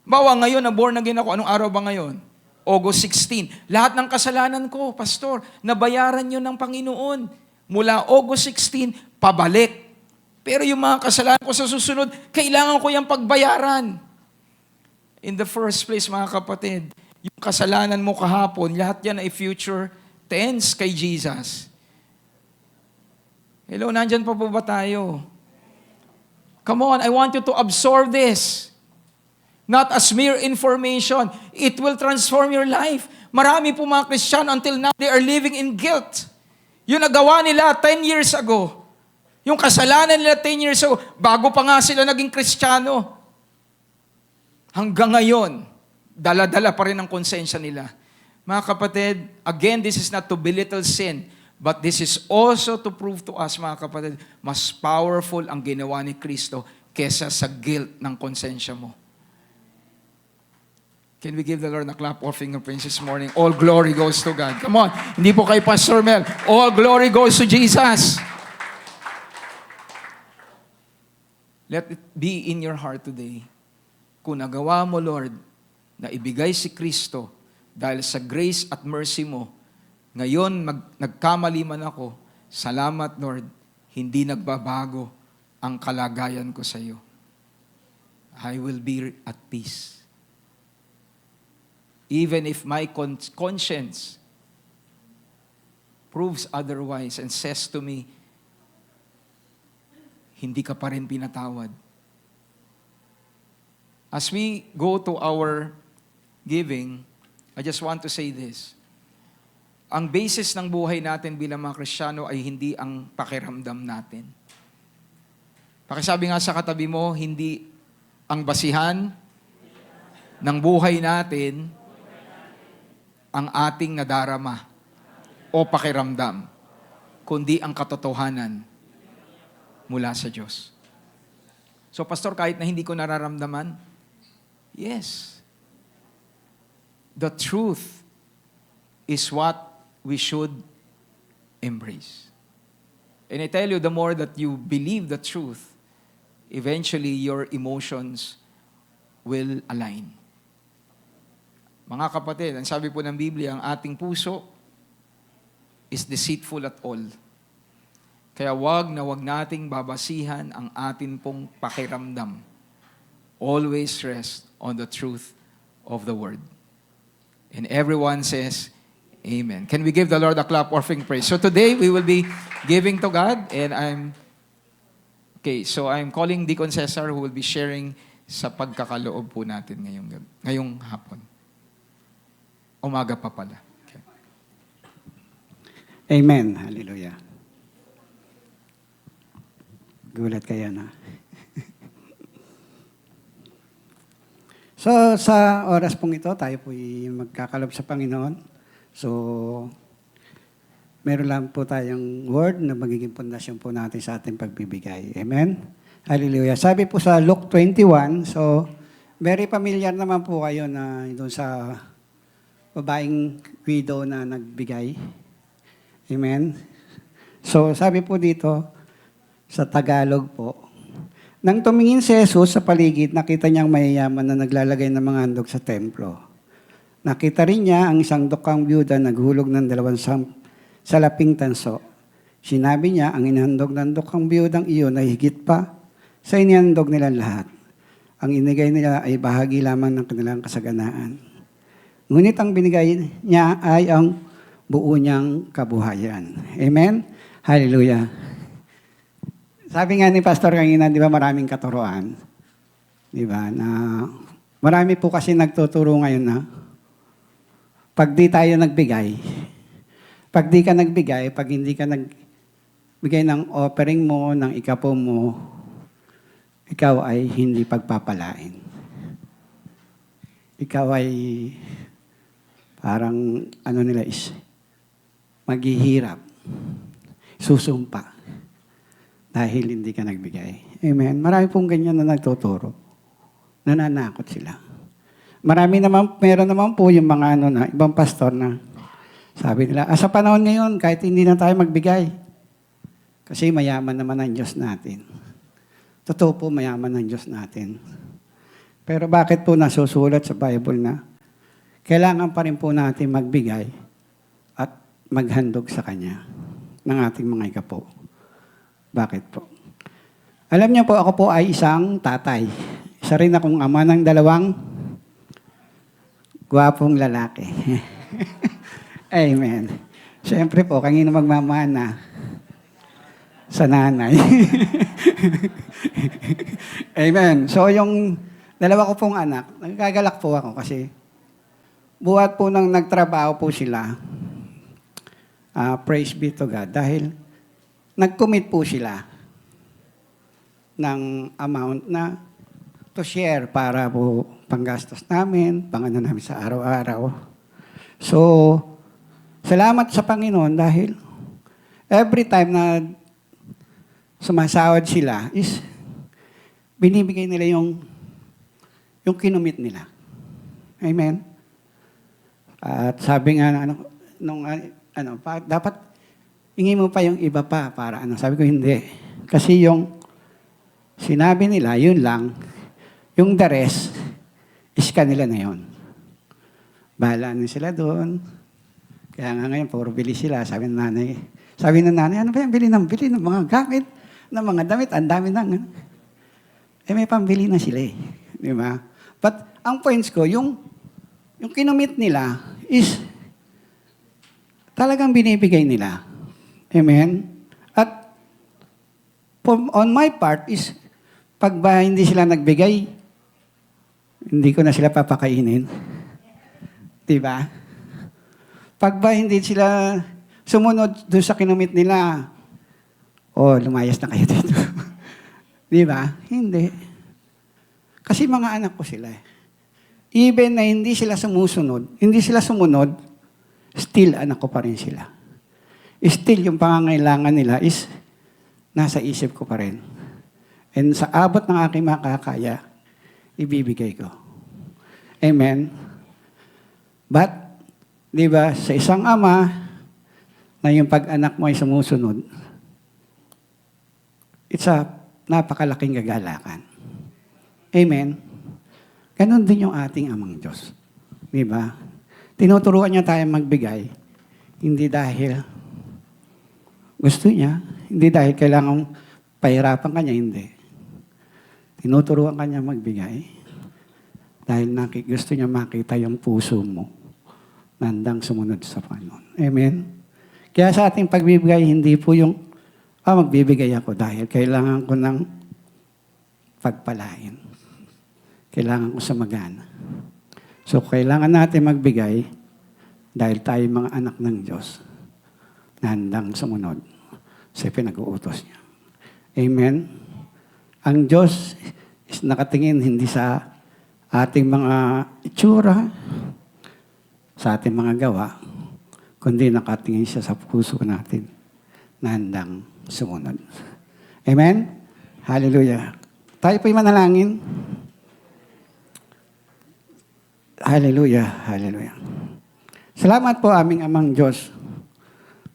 Bawa ngayon na born again ako, anong araw ba ngayon? August 16. Lahat ng kasalanan ko, Pastor, nabayaran yun ng Panginoon. Mula August 16, pabalik. Pero yung mga kasalanan ko sa susunod, kailangan ko yung pagbayaran. In the first place, mga kapatid, yung kasalanan mo kahapon, lahat yan ay future tense kay Jesus. Hello, nandyan pa po ba tayo? Come on, I want you to absorb this. Not as mere information. It will transform your life. Marami po mga Kristiyano until now, they are living in guilt. Yung nagawa nila 10 years ago. Yung kasalanan nila 10 years ago, bago pa nga sila naging Kristiyano. Hanggang ngayon, dala-dala pa rin ang konsensya nila. Mga kapatid, again, this is not to belittle sin, but this is also to prove to us, mga kapatid, mas powerful ang ginawa ni Kristo kesa sa guilt ng konsensya mo. Can we give the Lord a clap offering of praise this morning? All glory goes to God. Come on, hindi po kay Pastor Mel. All glory goes to Jesus. Let it be in your heart today. Kung nagawa mo, Lord, na ibigay si Kristo dahil sa grace at mercy mo, ngayon nagkamali man ako, salamat, Lord, hindi nagbabago ang kalagayan ko sa iyo. I will be at peace. Even if my conscience proves otherwise and says to me, hindi ka pa rin pinatawad. As we go to our giving, I just want to say this. Ang basis ng buhay natin bilang mga Kristiyano ay hindi ang pakiramdam natin. Pakisabi nga sa katabi mo, hindi ang basihan ng buhay natin ang ating nadarama o pakiramdam, kundi ang katotohanan mula sa Diyos. So, Pastor, kahit na hindi ko nararamdaman, yes, the truth is what we should embrace. And I tell you, the more that you believe the truth, eventually your emotions will align. Mga kapatid, ang sabi po ng Biblia, ang ating puso is deceitful at all. Kaya wag nating babasihan ang atin pong pakiramdam. Always rest on the truth of the Word. And everyone says, Amen. Can we give the Lord a clap offering praise? So today, we will be giving to God, and I'm calling Deacon Cesar who will be sharing sa pagkakaloob po natin ngayong hapon. Umaga pa pala. Okay. Amen. Hallelujah. Gulat kayo na. So, sa oras pong ito, tayo po'y magkakalob sa Panginoon. So, meron lang po tayong word na magiging pundasyon po natin sa ating pagbibigay. Amen? Hallelujah. Sabi po sa Luke 21, so, very familiar naman po kayo na doon sa babaeng widow na nagbigay. Amen? So, sabi po dito, sa Tagalog po, nang tumingin si Jesus sa paligid, nakita niyang mayayaman na naglalagay ng mga handog sa templo. Nakita rin niya ang isang dukang byuda naghulog ng 2 salaping tanso. Sinabi niya, ang inhandog ng dukang byudang iyon ay higit pa sa inihandog nilang lahat. Ang inigay nila ay bahagi lamang ng kanilang kasaganaan. Ngunit ang binigay niya ay ang buo niyang kabuhayan. Amen? Hallelujah. Sabi nga ni Pastor kanina, di ba maraming katuruan? Di ba? Na marami po kasi nagtuturo ngayon na pag di tayo nagbigay, pag di ka nagbigay, pag hindi ka nagbigay ng offering mo, ng ikapo mo, ikaw ay hindi pagpapalain. Ikaw ay parang maghihirap, susumpa, dahil hindi ka nagbigay. Amen. Marami pong ganyan na nagtuturo. Nananakot sila. Meron naman po yung mga ibang pastor na sabi nila, sa panahon ngayon, kahit hindi na tayo magbigay, kasi mayaman naman ang Diyos natin. Totoo po, mayaman ang Diyos natin. Pero bakit po nasusulat sa Bible na kailangan pa rin po natin magbigay at maghandog sa Kanya ng ating mga ikapo? Bakit po? Alam niyo po, ako po ay isang tatay. Isa rin akong ama ng 2 gwapong lalaki. Amen. Siyempre po, kanino magmamana? Sa nanay. Amen. So, yung 2 ko pong anak, nagkagalak po ako kasi buhat po nang nagtrabaho po sila, praise be to God, dahil nag-commit po sila ng amount na to share para po panggastos namin, pangano namin sa araw-araw. So, salamat sa Panginoon dahil every time na sumasahod sila is binibigay nila yung kinumit nila. Amen? At sabi nga, dapat hingi mo pa yung iba pa para Sabi ko, hindi. Kasi yung sinabi nila, yun lang. Yung the rest is kanila na yun. Bahala na sila doon. Kaya nga ngayon, puro bili sila. Sabi ng nanay, ano ba yan? Bili ng mga gamit, ng mga damit. Ang dami nang. May pambili na sila eh. Di ba? But ang points ko, yung kinumit nila is talagang binibigay nila. Amen? At on my part is, pag ba hindi sila nagbigay, hindi ko na sila papakainin. Diba? Pag ba hindi sila sumunod doon sa kinumit nila, lumayas na kayo dito. Diba? Hindi. Kasi mga anak ko sila. Even na hindi sila sumunod, still anak ko pa rin sila. Still, yung pangangailangan nila is nasa isip ko pa rin. And sa abot ng aking makakaya, ibibigay ko. Amen? But, di ba, sa isang ama, na yung pag-anak mo ay sumusunod, it's a napakalaking kagalakan. Amen? Ganon din yung ating amang Diyos. Di ba? Tinuturuan niya tayo magbigay, hindi dahil gusto niya, hindi dahil kailangan pahirapan ka niya, hindi. Tinuturuan ka niya magbigay dahil gusto niya makita yung puso mo na handang sumunod sa Panginoon. Amen? Kaya sa ating pagbibigay, hindi po yung, magbibigay ako dahil kailangan ko ng pagpalain. Kailangan ko sumagana. So, kailangan natin magbigay dahil tayo mga anak ng Diyos na handang sumunod sa pinag-uutos niya. Amen? Ang Diyos is nakatingin hindi sa ating mga itsura, sa ating mga gawa, kundi nakatingin siya sa puso natin na handang sumunod. Amen? Hallelujah. Tayo po'y manalangin. Hallelujah, hallelujah. Salamat po aming amang Diyos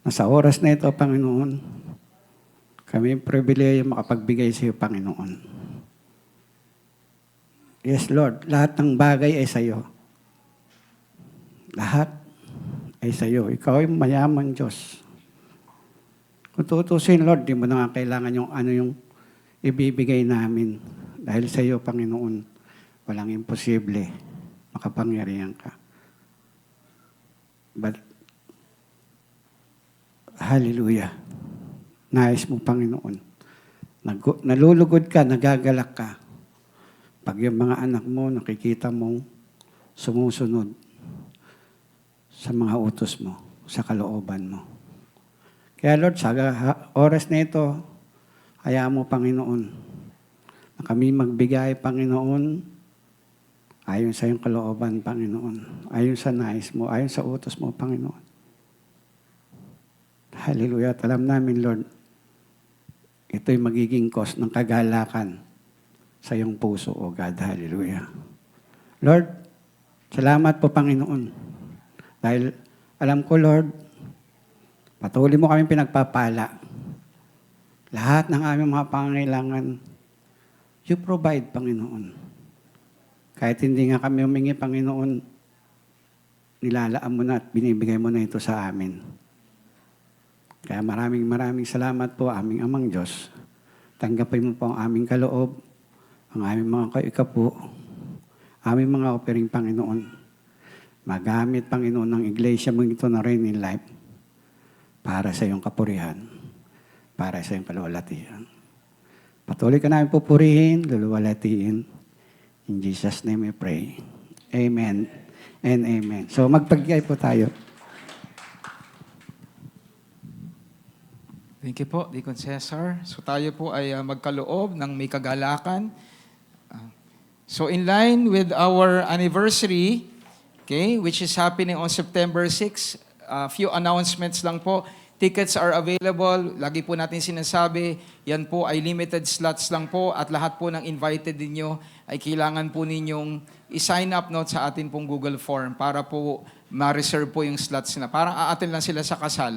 na sa oras na ito, Panginoon, kami pribileyo makapagbigay sa iyo, Panginoon. Yes, Lord, lahat ng bagay ay sa iyo. Lahat ay sa iyo. Ikaw ay mayamang Diyos. Kung tutusin, Lord, di mo na nga kailangan yung ano yung ibibigay namin. Dahil sa iyo, Panginoon, walang imposible. Makapangyarihan ka. But, hallelujah. Nais mo, Panginoon. Nalulugod ka, nagagalak ka. Pag yung mga anak mo, nakikita mong sumusunod sa mga utos mo, sa kalooban mo. Kaya Lord, sa oras na ito, hayaan mo, Panginoon, na kami magbigay, Panginoon, ayon sa iyong kalooban, Panginoon. Ayon sa nais mo, ayon sa utos mo, Panginoon. Hallelujah. At alam namin, Lord, ito'y magiging cause ng kagalakan sa iyong puso, O God. Hallelujah. Lord, salamat po, Panginoon. Dahil alam ko, Lord, patuloy mo kami pinagpapala. Lahat ng aming mga pangangailangan, you provide, Panginoon. Kahit hindi nga kami humingi, Panginoon, nilalaan mo na at binibigay mo na ito sa amin. Kaya maraming salamat po, aming amang Diyos. Tanggapin mo po ang aming kaloob, ang aming mga kaikapo, aming mga offering, Panginoon. Magamit, Panginoon, ng iglesia mo ito na rin in life para sa iyong kapurihan, para sa iyong kalawalatian. Patuloy ka namin pupurihin, luluwalatiin. In Jesus' name we pray. Amen and amen. So magpagbigay po tayo. Thank you po, Deacon Cesar. So tayo po ay magkaloob ng may kagalakan. So in line with our anniversary, okay, which is happening on September 6, a few announcements lang po. Tickets are available. Lagi po natin sinasabi, yan po ay limited slots lang po at lahat po ng invited ninyo ay kailangan po ninyong i-sign up sa atin pong Google Form para po ma-reserve po yung slots nila. Parang aatin lang sila sa kasal,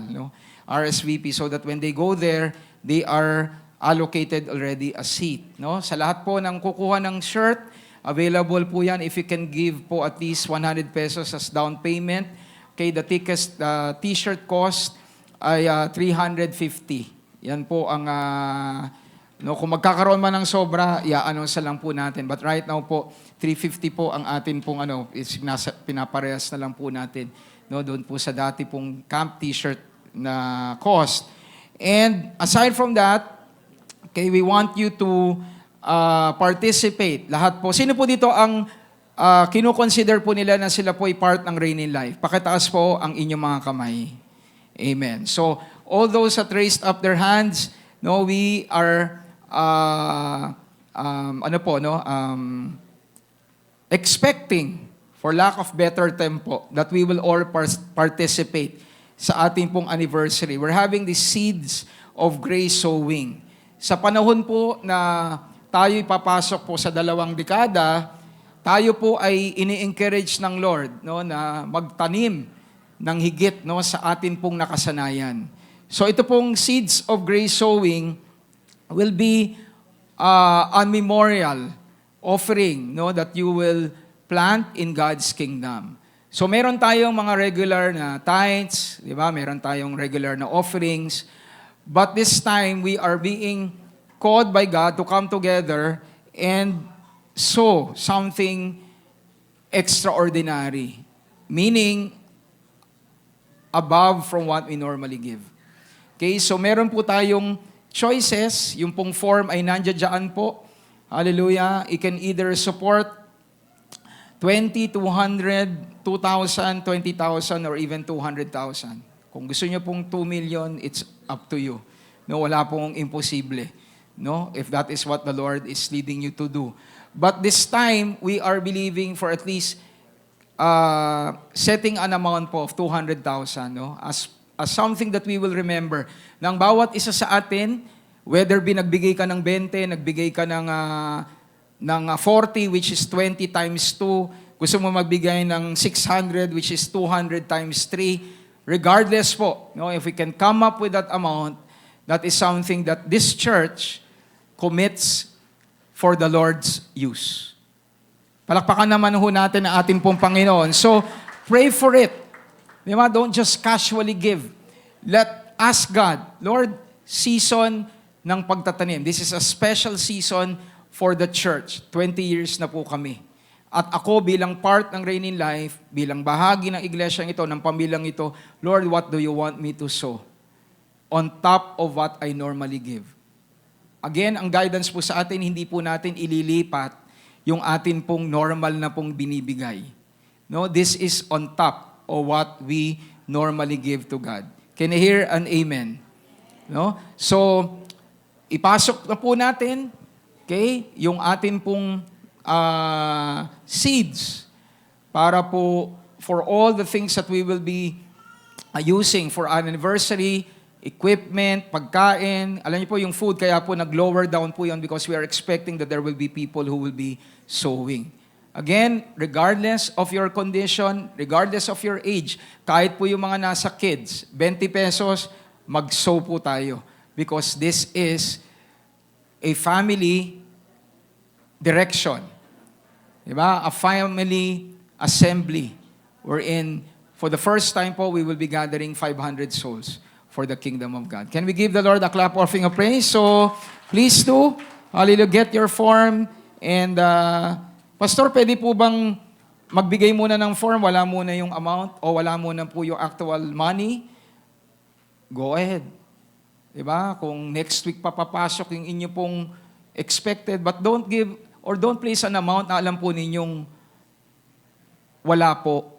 RSVP, so that when they go there, they are allocated already a seat. Sa lahat po ng kukuha ng shirt, available po yan if you can give po at least 100 pesos as down payment. Okay, the t-shirt cost ay 350. Yan po ang, kung magkakaroon man ng sobra, i-announce lang po natin. But right now po, 350 po ang atin pong pinaparehas na lang po natin. Doon po sa dati pong camp t-shirt na cost. And aside from that, okay, we want you to participate. Lahat po. Sino po dito ang kino-consider po nila na sila po ay part ng Reign in Life? Pakitaas po ang inyong mga kamay. Amen. So, all those that raised up their hands, we are, expecting, for lack of better term po, that we will all participate sa ating pong anniversary. We're having the Seeds of Grace Sowing. Sa panahon po na tayo'y papasok po sa 2 dekada, tayo po ay ini-encourage ng Lord na magtanim ng higit sa atin pong nakasanayan. So ito pong Seeds of Grace Sowing will be a memorial offering that you will plant in God's kingdom. So meron tayong mga regular na tithes, di ba? Meron tayong regular na offerings. But this time, we are being called by God to come together and sow something extraordinary. Meaning, above from what we normally give. Okay, so meron po tayong choices. Yung pong form ay nandiyan po. Hallelujah. You can either support 20, 200, 2,000, 20,000, or even 200,000. Kung gusto niyo pong 2 million, it's up to you. No, wala pong imposible. No, if that is what the Lord is leading you to do. But this time, we are believing for at least setting an amount po of 200,000, no, as something that we will remember. Nang bawat isa sa atin, whether nagbigay ka ng 20, nagbigay ka ng 40, which is 20 times 2, gusto mo magbigay ng 600, which is 200 times 3, regardless po, no, if we can come up with that amount, that is something that this church commits for the Lord's use. Palakpakan naman ho natin ang ating pong Panginoon. So, pray for it. Di ba? Don't just casually give. Ask God, Lord, season ng pagtatanim. This is a special season for the church. 20 years na po kami. At ako bilang part ng Reign in Life, bilang bahagi ng iglesyang ito, ng pamilyang ito, Lord, what do you want me to sow? On top of what I normally give. Again, ang guidance po sa atin, hindi po natin ililipat yung atin pong normal na pong binibigay. No, this is on top of what we normally give to God. Can you hear an amen? No? So, ipasok na po natin, okay, yung atin pong seeds para po for all the things that we will be using for an anniversary, equipment, pagkain. Alam niyo po yung food, kaya po nag-lower down po yun because we are expecting that there will be people who will be sowing. Again, regardless of your condition, regardless of your age, kahit po yung mga nasa kids, 20 pesos, mag-sow po tayo. Because this is a family direction. Diba? A family assembly wherein for the first time po, we will be gathering 500 souls for the kingdom of God. Can we give the Lord a clap offering of praise? So, please do. Hallelujah. Get your form. And, Pastor, pwede po bang magbigay muna ng form? Wala muna yung amount o wala muna po yung actual money? Go ahead. Diba? Kung next week papapasok yung inyo pong expected, but don't give or don't place an amount na alam po ninyong wala po.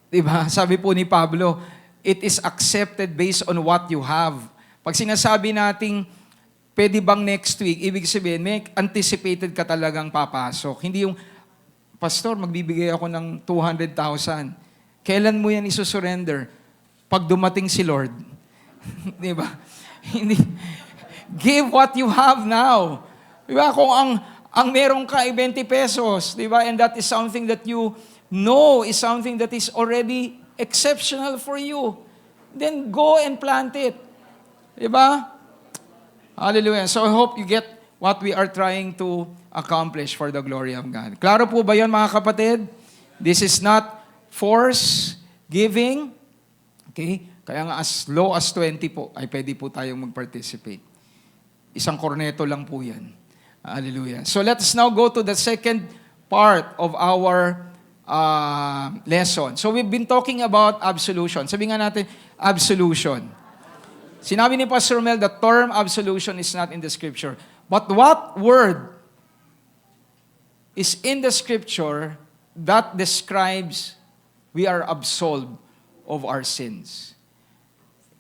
Diba? Sabi po ni Pablo, it is accepted based on what you have. Pag sinasabi nating, pwede bang next week, ibig sabihin, may anticipated ka talagang papasok. Hindi yung, Pastor, magbibigay ako ng 200,000. Kailan mo yan isusurrender? Pag dumating si Lord. Diba? Hindi. Give what you have now. Diba? Kung ang meron ka ay 20 pesos, diba? And that is something that you know is something that is already exceptional for you. Then go and plant it. Diba? Hallelujah. So I hope you get what we are trying to accomplish for the glory of God. Klaro po ba yun, mga kapatid? This is not force giving. Okay? Kaya nga as low as 20 po, ay pwede po tayong mag-participate. Isang korneto lang po yan. Hallelujah. So let us now go to the second part of our lesson. So we've been talking about absolution. Sabi nga natin, absolution. Sinabi ni Pastor Mel, the term absolution is not in the scripture. But what word is in the scripture that describes we are absolved of our sins?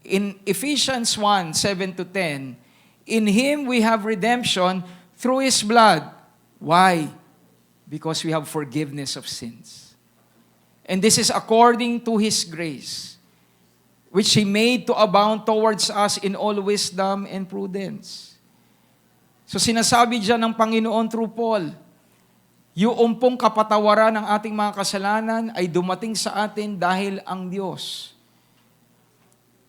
In Ephesians 1, 7-10, in Him we have redemption through His blood. Why? Because we have forgiveness of sins. And this is according to His grace, which He made to abound towards us in all wisdom and prudence. So sinasabi dyan ng Panginoon through Paul, yung pong kapatawaran ng ating mga kasalanan ay dumating sa atin dahil ang Diyos,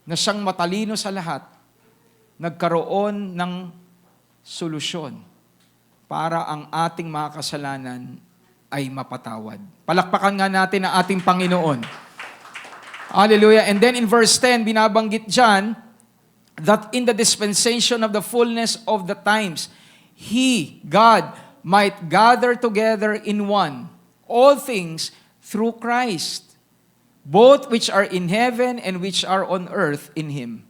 na siyang matalino sa lahat, nagkaroon ng solusyon para ang ating mga kasalanan ay mapatawad. Palakpakan nga natin ang ating Panginoon. Hallelujah. And then in verse 10, binabanggit dyan, that in the dispensation of the fullness of the times, He, God, might gather together in one all things through Christ, both which are in heaven and which are on earth in Him.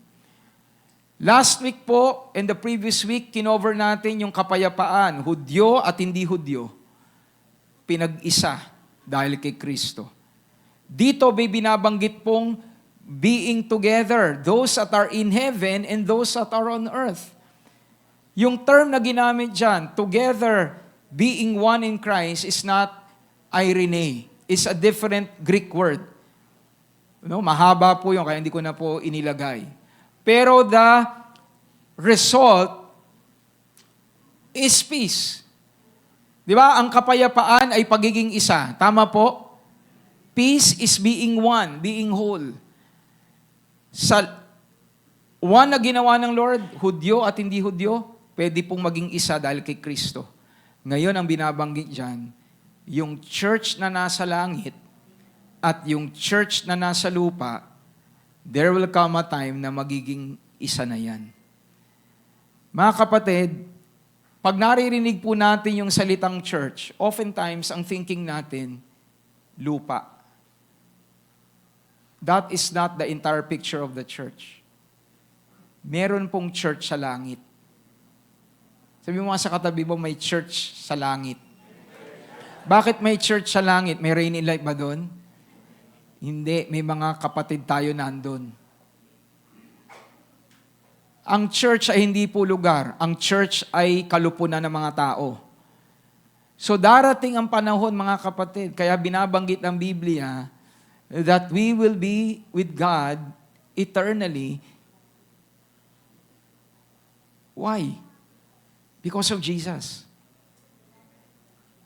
Last week po, and the previous week, kinover natin yung kapayapaan, Hudyo at hindi Hudyo. Pinag-isa dahil kay Kristo. Dito may binabanggit pong being together, those that are in heaven and those that are on earth. Yung term na ginamit dyan, together, being one in Christ, is not irene. It's a different Greek word. No, mahaba po yun, kaya hindi ko na po inilagay. Pero the result is peace. Di ba? Ang kapayapaan ay pagiging isa. Tama po? Peace is being one, being whole. Sa one na ginawa ng Lord, Hudyo at hindi Hudyo, pwede pong maging isa dahil kay Kristo. Ngayon, ang binabanggit dyan, yung church na nasa langit at yung church na nasa lupa, there will come a time na magiging isa na yan. Mga kapatid, pag naririnig po natin yung salitang church, oftentimes ang thinking natin, lupa. That is not the entire picture of the church. Meron pong church sa langit. Sabi mo nga sa katabi mo, may church sa langit. Bakit may church sa langit? May rain in light ba doon? Hindi, may mga kapatid tayo nandun. Ang church ay hindi po lugar. Ang church ay kalupunan ng mga tao. So darating ang panahon, mga kapatid, kaya binabanggit ng Biblia that we will be with God eternally. Why? Because of Jesus.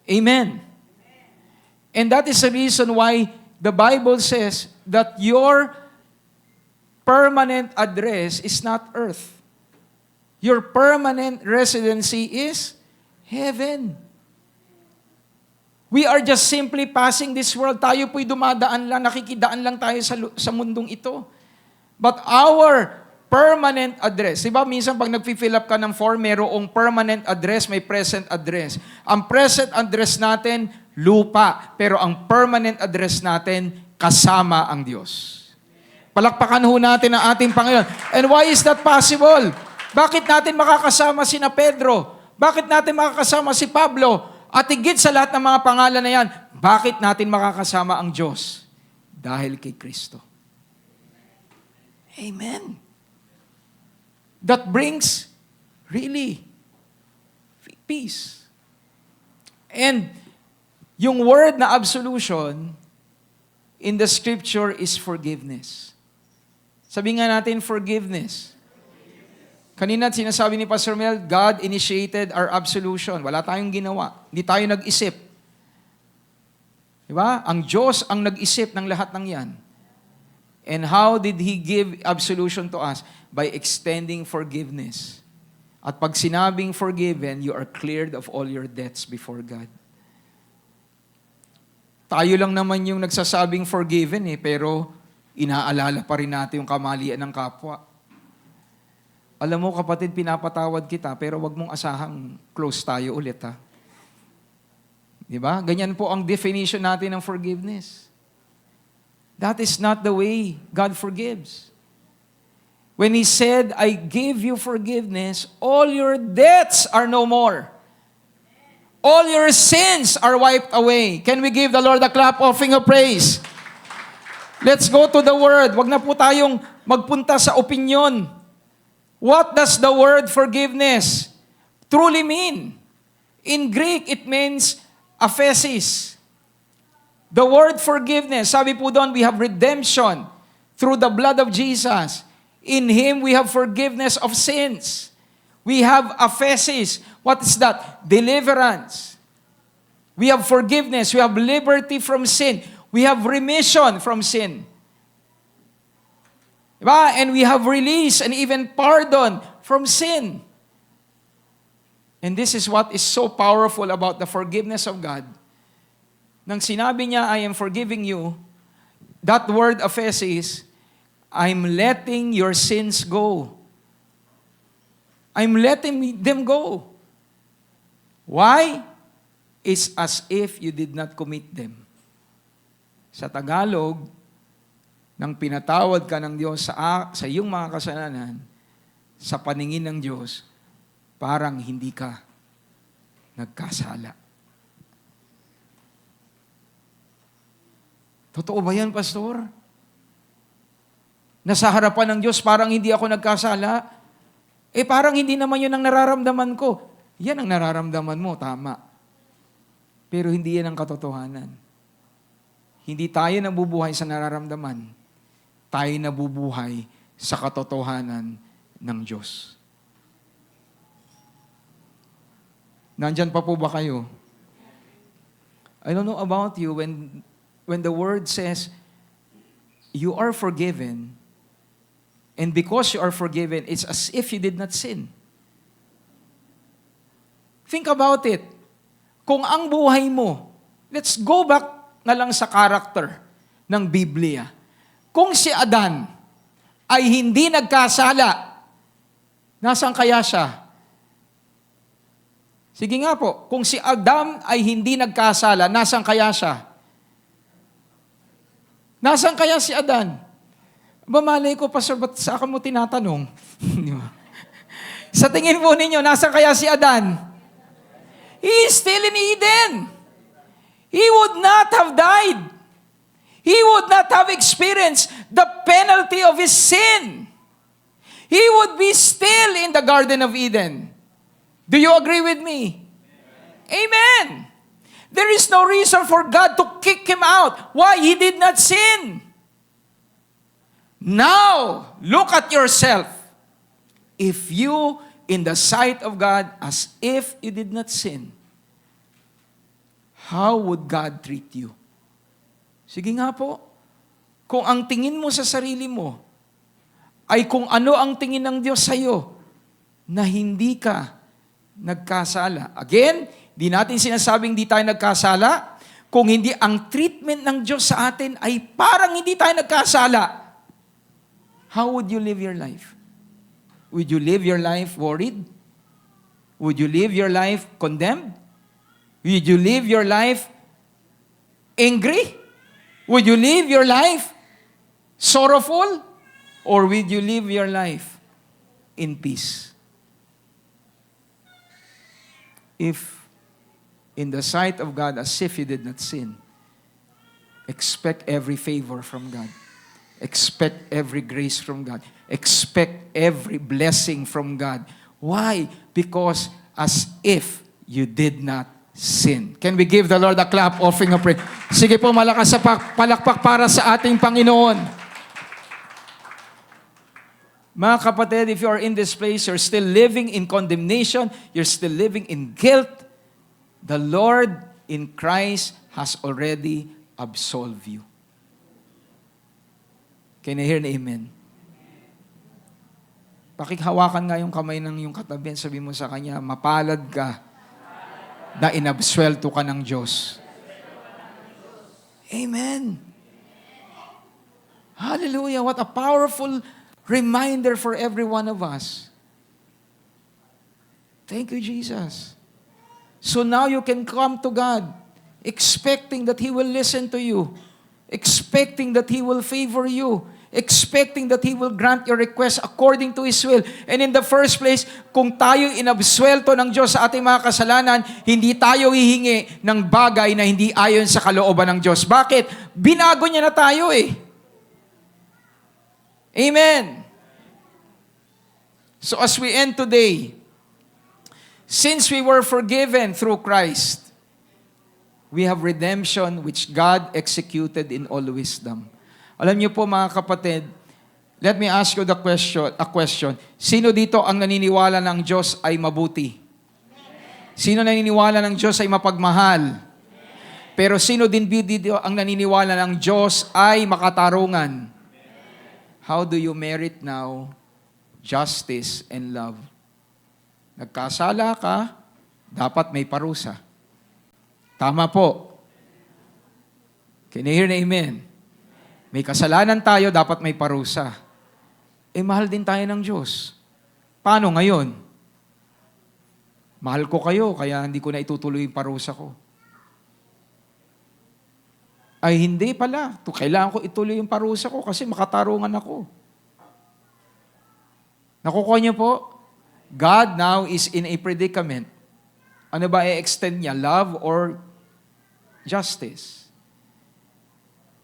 Amen. And that is the reason why the Bible says that your permanent address is not earth. Your permanent residency is heaven. We are just simply passing this world. Tayo po'y dumadaan lang, nakikidaan lang tayo sa mundong ito. But our permanent address, diba minsan pag nag-fill up ka ng form, mayroong permanent address, may present address. Ang present address natin, lupa. Pero ang permanent address natin, kasama ang Diyos. Palakpakan ho natin ang ating Panginoon. And why is that possible? Bakit natin makakasama si Pedro? Bakit natin makakasama si Pablo? At higit sa lahat ng mga pangalan na yan, bakit natin makakasama ang Diyos? Dahil kay Kristo. Amen. That brings really peace. And yung word na absolution in the scripture is forgiveness. Sabi nga natin, forgiveness. Kanina sinasabi ni Pastor Mel, God initiated our absolution. Wala tayong ginawa. Hindi tayo nag-isip. Diba? Ang Diyos ang nag-isip ng lahat ng yan. And how did He give absolution to us? By extending forgiveness. At pag sinabing forgiven, you are cleared of all your debts before God. Tayo lang naman yung nagsasabing forgiven pero inaalala pa rin natin yung kamalian ng kapwa. Alam mo kapatid, pinapatawad kita, pero wag mong asahang close tayo ulit ha. Diba? Ganyan po ang definition natin ng forgiveness. That is not the way God forgives. When He said, I give you forgiveness, all your debts are no more. All your sins are wiped away. Can we give the Lord a clap offering of praise? Let's go to the Word. Wag na po tayong magpunta sa opinion. What does the word forgiveness truly mean? In Greek, it means aphesis. The word forgiveness, sabi po doon, we have redemption through the blood of Jesus. In Him, we have forgiveness of sins. We have aphesis. What is that? Deliverance. We have forgiveness. We have liberty from sin. We have remission from sin. Diba? And we have release and even pardon from sin. And this is what is so powerful about the forgiveness of God. nang sinabi niya, I am forgiving you, that word aphesis, I'm letting your sins go. I'm letting them go. Why? It's as if you did not commit them. Sa Tagalog, nang pinatawad ka ng Diyos sa iyong mga kasalanan, sa paningin ng Diyos, parang hindi ka nagkasala. Totoo ba yan, Pastor? Nasa harapan ng Diyos, parang hindi ako nagkasala? Parang hindi naman yun ang nararamdaman ko. Yan ang nararamdaman mo, tama. Pero hindi yan ang katotohanan. Hindi tayo nabubuhay sa nararamdaman. Tayo nabubuhay sa katotohanan ng Diyos. Nandyan pa po ba kayo? I don't know about you, when the word says, you are forgiven, and because you are forgiven, it's as if you did not sin. Think about it. Kung ang buhay mo, let's go back na lang sa character ng Biblia. Kung si Adan ay hindi nagkasala, nasaan kaya siya? Sige nga po, kung si Adam ay hindi nagkasala, nasaan kaya siya? Nasaan kaya si Adan? Malay ko, Pastor, ba't sa akin mo tinatanong? Sa tingin po ninyo, nasaan kaya si Adan? He is still in Eden. He would not have died. He would not have experienced the penalty of his sin. He would be still in the Garden of Eden. Do you agree with me? Amen. There is no reason for God to kick him out. Why? He did not sin. Now, look at yourself. If you, in the sight of God, as if you did not sin, how would God treat you? Sige nga po. Kung ang tingin mo sa sarili mo ay kung ano ang tingin ng Diyos sa iyo, na hindi ka nagkasala. Again, di natin sinasabing di tayo nagkasala. Kung hindi ang treatment ng Diyos sa atin ay parang hindi tayo nagkasala, how would you live your life? Would you live your life worried? Would you live your life condemned? Would you live your life angry? Would you live your life sorrowful? Or would you live your life in peace? If in the sight of God, as if you did not sin, expect every favor from God. Expect every grace from God. Expect every blessing from God. Why? Because as if you did not sin. Can we give the Lord a clap, offering a prayer? Sige po, malakas sa palakpak para sa ating Panginoon. Mga kapatid, if you are in this place, you're still living in condemnation, you're still living in guilt, the Lord in Christ has already absolved you. Can I hear an amen? Pakikhawakan nga yung kamay ng yung katabi, sabi mo sa kanya, mapalad ka na inabswelto ka ng Diyos. Amen. Hallelujah. What a powerful reminder for every one of us. Thank you, Jesus. So now you can come to God, expecting that He will listen to you, expecting that He will favor you, expecting that He will grant your request according to His will. And in the first place, kung tayo inabswelto ng Diyos sa ating mga kasalanan, hindi tayo hihingi ng bagay na hindi ayon sa kalooban ng Diyos. Bakit? Binago niya na tayo eh. Amen. So as we end today, since we were forgiven through Christ, we have redemption which God executed in all wisdom. Alam niyo po mga kapatid, let me ask you a question. Sino dito ang naniniwala ng Diyos ay mabuti? Sino naniniwala ng Diyos ay mapagmahal? Pero sino din dito ang naniniwala ng Diyos ay makatarungan? How do you merit now justice and love? Nagkasala ka, dapat may parusa. Tama po. Can you hear na amen? May kasalanan tayo, dapat may parusa. Mahal din tayo ng Diyos. Paano ngayon? Mahal ko kayo, kaya hindi ko na itutuloy yung parusa ko. Ay, hindi pala. Kailangan ko ituloy yung parusa ko kasi makatarungan ako. Nakukuha niyo po? God now is in a predicament. Ano ba i-extend niya? Love or justice?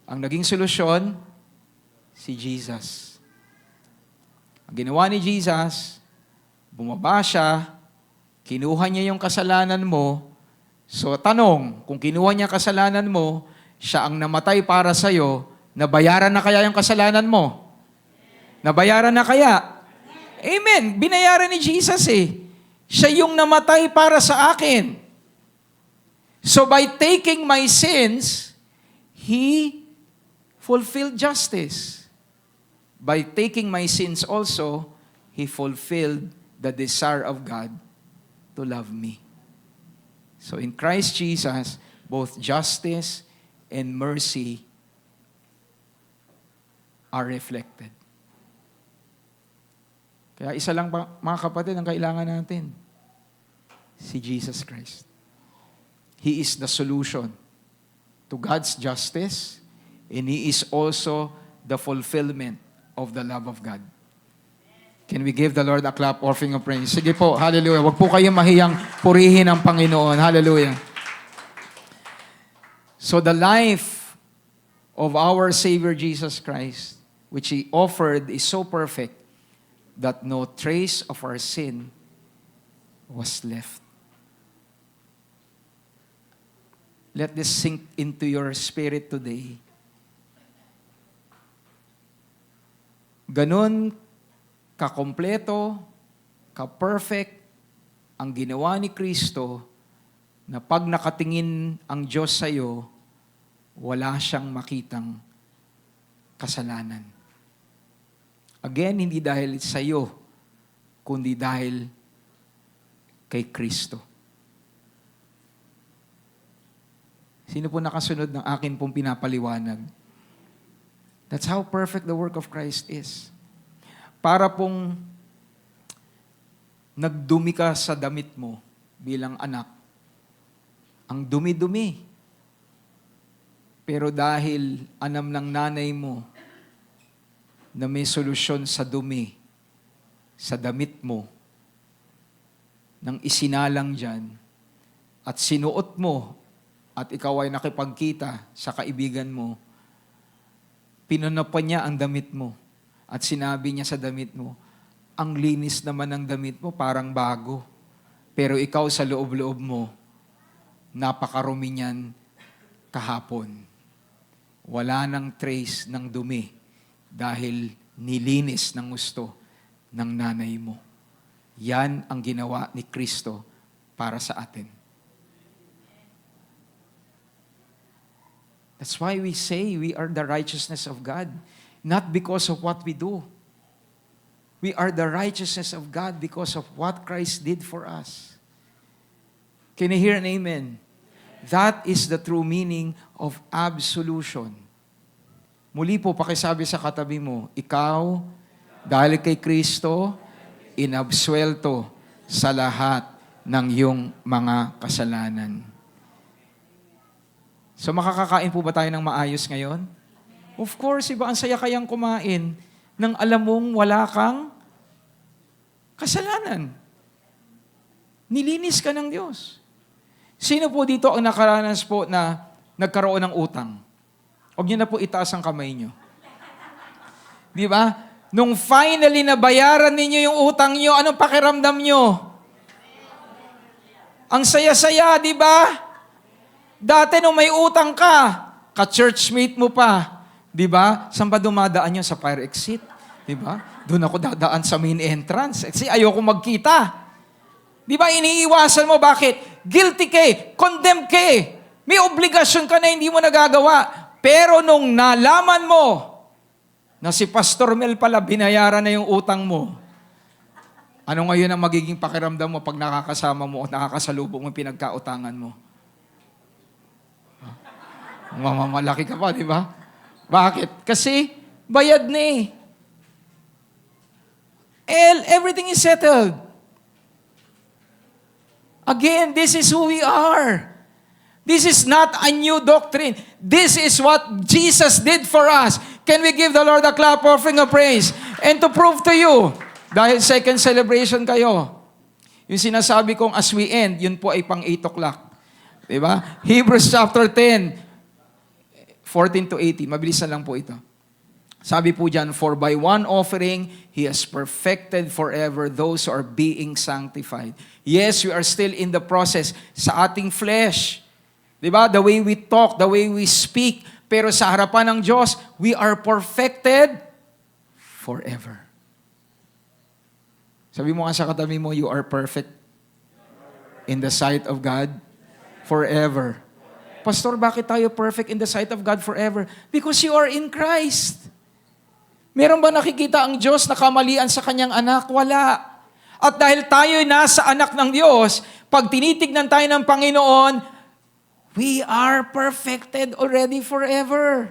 Ang naging solusyon, si Jesus. Ang ginawa ni Jesus, bumaba siya, kinuha niya yung kasalanan mo. So, tanong, kung kinuha niya kasalanan mo, siya ang namatay para sa'yo, nabayaran na kaya yung kasalanan mo? Nabayaran na kaya? Amen. Binayaran ni Jesus eh. Siya yung namatay para sa akin. So by taking my sins, He fulfilled justice. By taking my sins also, He fulfilled the desire of God to love me. So in Christ Jesus, both justice and mercy are reflected. Kaya isa lang mga kapatid ang kailangan natin. Si Jesus Christ. He is the solution to God's justice and He is also the fulfillment of the love of God. Can we give the Lord a clap offering of praise? Sige po, hallelujah. Huwag po kayong mahiyang purihin ang Panginoon. Hallelujah. So the life of our Savior Jesus Christ, which He offered, is so perfect that no trace of our sin was left. Let this sink into your spirit today. Ganon kakompleto, ka-perfect ang ginawa ni Kristo na pag nakatingin ang Diyos sa iyo, wala siyang makitang kasalanan. Again, hindi dahil sa iyo, kundi dahil kay Kristo. Sino po nakasunod ng akin pong pinapaliwanag? That's how perfect the work of Christ is. Para pong nagdumi ka sa damit mo bilang anak, ang dumi-dumi. Pero dahil alam ng nanay mo na may solusyon sa dumi, sa damit mo, nang isinalang dyan, at sinuot mo, at ikaw ay nakipagkita sa kaibigan mo, pinunapan niya ang damit mo, at sinabi niya sa damit mo, ang linis naman ng damit mo, parang bago. Pero ikaw sa loob-loob mo, napakarumi niyan kahapon. Wala nang trace ng dumi dahil nilinis ng gusto ng nanay mo. Yan ang ginawa ni Kristo para sa atin. That's why we say we are the righteousness of God, not because of what we do. We are the righteousness of God because of what Christ did for us. Can you hear an amen? That is the true meaning of absolution. Muli po, pakisabi sa katabi mo, ikaw, dahil kay Kristo, inabsuelto sa lahat ng iyong mga kasalanan. So makakakain po ba tayo ng maayos ngayon? Of course, iba ang saya kayang kumain nang alam mong wala kang kasalanan. Nilinis ka ng Diyos. Sino po dito ang nakaranas po na nagkaroon ng utang? Huwag niyo na po itaas ang kamay niyo. Di ba? Nung finally nabayaran ninyo yung utang niyo, anong pakiramdam niyo? Ang saya-saya, di ba? Dati nung may utang ka, ka-churchmate mo pa, di ba? Saan ba dumadaan yun? Sa fire exit? Di ba? Doon ako dadaan sa main entrance. Kasi ayoko magkita. Di ba? Iniiwasan mo. Bakit? Guilty ka eh. Condemned ka eh. May obligasyon ka na hindi mo nagagawa. Pero nung nalaman mo na si Pastor Mel pala binayaran na yung utang mo, ano ngayon ang magiging pakiramdam mo pag nakakasama mo o nakakasalubong mo pinagkautangan mo? Mamamalaki ka pa, di ba? Bakit? Kasi bayad na eh. Everything is settled. Again, this is who we are. This is not a new doctrine. This is what Jesus did for us. Can we give the Lord a clap offering of praise? And to prove to you, dahil second celebration kayo, yung sinasabi kong as we end, yun po ay pang 8 o'clock. Diba? Hebrews chapter 10, 14 to 18. Mabilis na lang po ito. Sabi po dyan, for by one offering, He has perfected forever those who are being sanctified. Yes, we are still in the process sa ating flesh. Diba? The way we talk, the way we speak. Pero sa harapan ng Diyos, we are perfected forever. Sabi mo nga sa katabi mo, you are perfect in the sight of God forever. Pastor, bakit tayo perfect in the sight of God forever? Because you are in Christ. Meron ba nakikita ang Diyos na kamalian sa kanyang anak? Wala. At dahil tayo'y nasa anak ng Diyos, pag tinitignan tayo ng Panginoon, we are perfected already forever.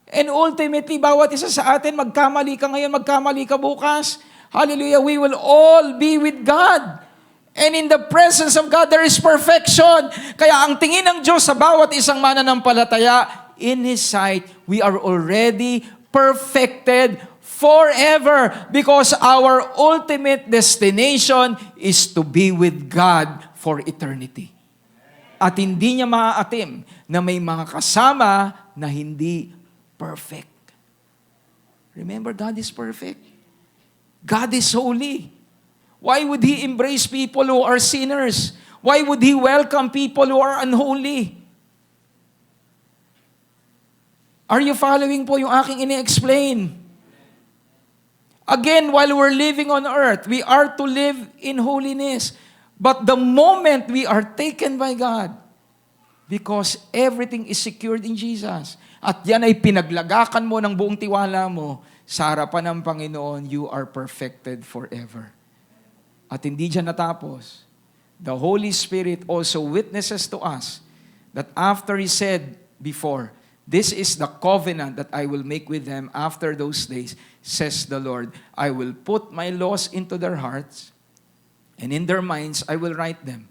And ultimately, bawat isa sa atin, magkamali ka ngayon, magkamali ka bukas. Hallelujah, we will all be with God. And in the presence of God, there is perfection. Kaya ang tingin ng Diyos sa bawat isang mananampalataya, in His sight, we are already perfected forever because our ultimate destination is to be with God for eternity. At hindi niya maaatim na may mga kasama na hindi perfect. Remember, God is perfect. God is holy. Why would He embrace people who are sinners? Why would He welcome people who are unholy? Are you following po yung aking ini-explain? Again, while we're living on earth, we are to live in holiness. But the moment we are taken by God, because everything is secured in Jesus, at yan ay pinaglagakan mo ng buong tiwala mo, sa harapan ng Panginoon, you are perfected forever. At hindi dyan natapos. The Holy Spirit also witnesses to us that after He said before, this is the covenant that I will make with them after those days, says the Lord. I will put my laws into their hearts, and in their minds I will write them.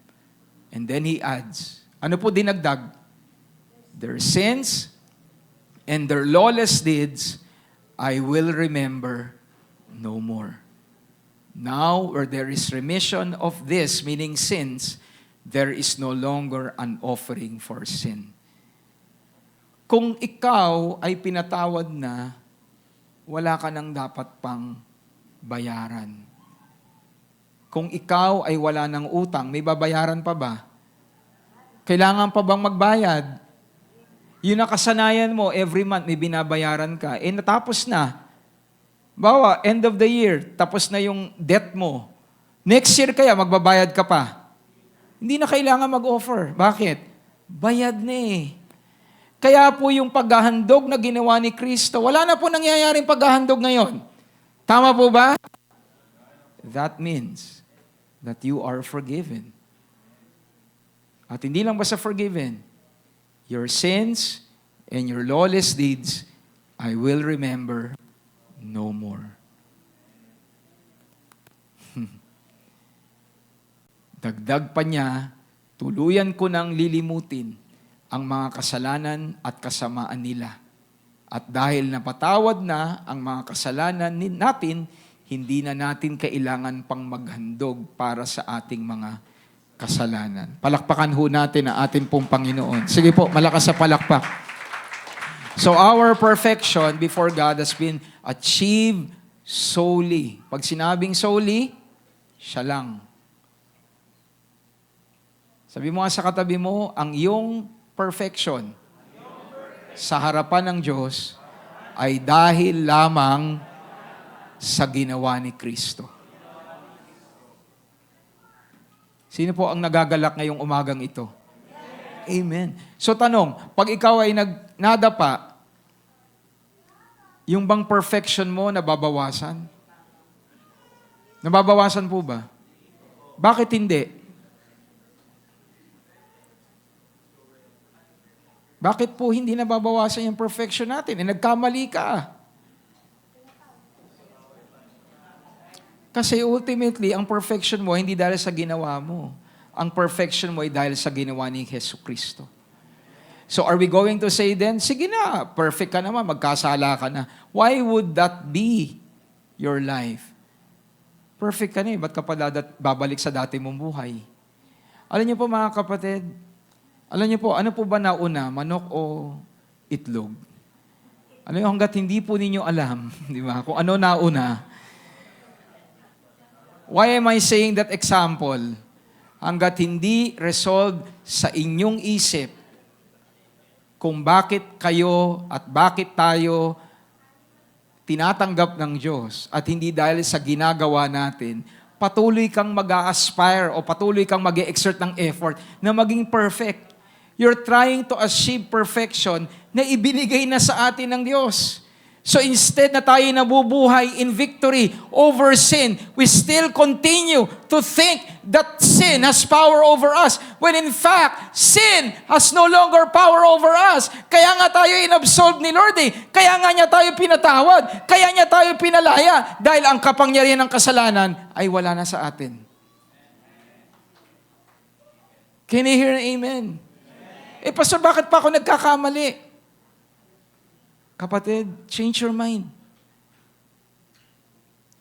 And then He adds, ano po dinagdag? Their sins and their lawless deeds, I will remember no more. Now, where there is remission of this, meaning sins, there is no longer an offering for sin. Kung ikaw ay pinatawad na, wala ka nang dapat pang bayaran. Kung ikaw ay wala ng utang, may babayaran pa ba? Kailangan pa bang magbayad? Yun na kasanayan mo, every month may binabayaran ka. Natapos na. Bawa, end of the year, tapos na yung debt mo. Next year kaya, magbabayad ka pa. Hindi na kailangan mag-offer. Bakit? Bayad na eh. Kaya po yung paghahandog na ginawa ni Kristo, wala na po nangyayaring paghahandog ngayon. Tama po ba? That means that you are forgiven. At hindi lang basta forgiven, your sins and your lawless deeds, I will remember no more. Dagdag pa niya, tuluyan ko nang lilimutin ang mga kasalanan at kasamaan nila. At dahil napatawad na ang mga kasalanan natin, hindi na natin kailangan pang maghandog para sa ating mga kasalanan. Palakpakan ho natin ang ating pong Panginoon. Sige po, malakas sa palakpak. So our perfection before God has been achieved solely. Pag sinabing solely, siya lang. Sabi mo nga sa katabi mo, ang iyong perfection sa harapan ng Diyos ay dahil lamang sa ginawa ni Kristo. Sino po ang nagagalak ngayong umagang ito? Amen. So tanong, pag ikaw ay nadapa, yung bang perfection mo nababawasan? Nababawasan po ba? Bakit hindi? Bakit po hindi nababawasan yung perfection natin? Nagkamali ka. Kasi ultimately, ang perfection mo hindi dahil sa ginawa mo. Ang perfection mo ay dahil sa ginawa ni Jesucristo. So are we going to say then, sige na, perfect ka naman, magkasala ka na. Why would that be your life? Perfect ka na eh, ba't ka pa babalik sa dati mong buhay? Alam niyo po mga kapatid, alam niyo po, ano po ba nauna, manok o itlog? Alam niyo, hanggat hindi po ninyo alam, di ba, kung ano nauna. Why am I saying that example? Hanggat hindi resolved sa inyong isip kung bakit kayo at bakit tayo tinatanggap ng Diyos at hindi dahil sa ginagawa natin, patuloy kang mag-a-aspire o patuloy kang mag-e-exert ng effort na maging perfect. You're trying to achieve perfection na ibinigay na sa atin ng Diyos. So instead na tayo nabubuhay in victory over sin, we still continue to think that sin has power over us. When in fact, sin has no longer power over us. Kaya nga tayo inabsolved ni Lord eh. Kaya nga niya tayo pinatawad. Kaya niya tayo pinalaya. Dahil ang kapangyarihan ng kasalanan ay wala na sa atin. Can you hear an amen? Eh, Pastor, bakit pa ako nagkakamali? Kapatid, change your mind.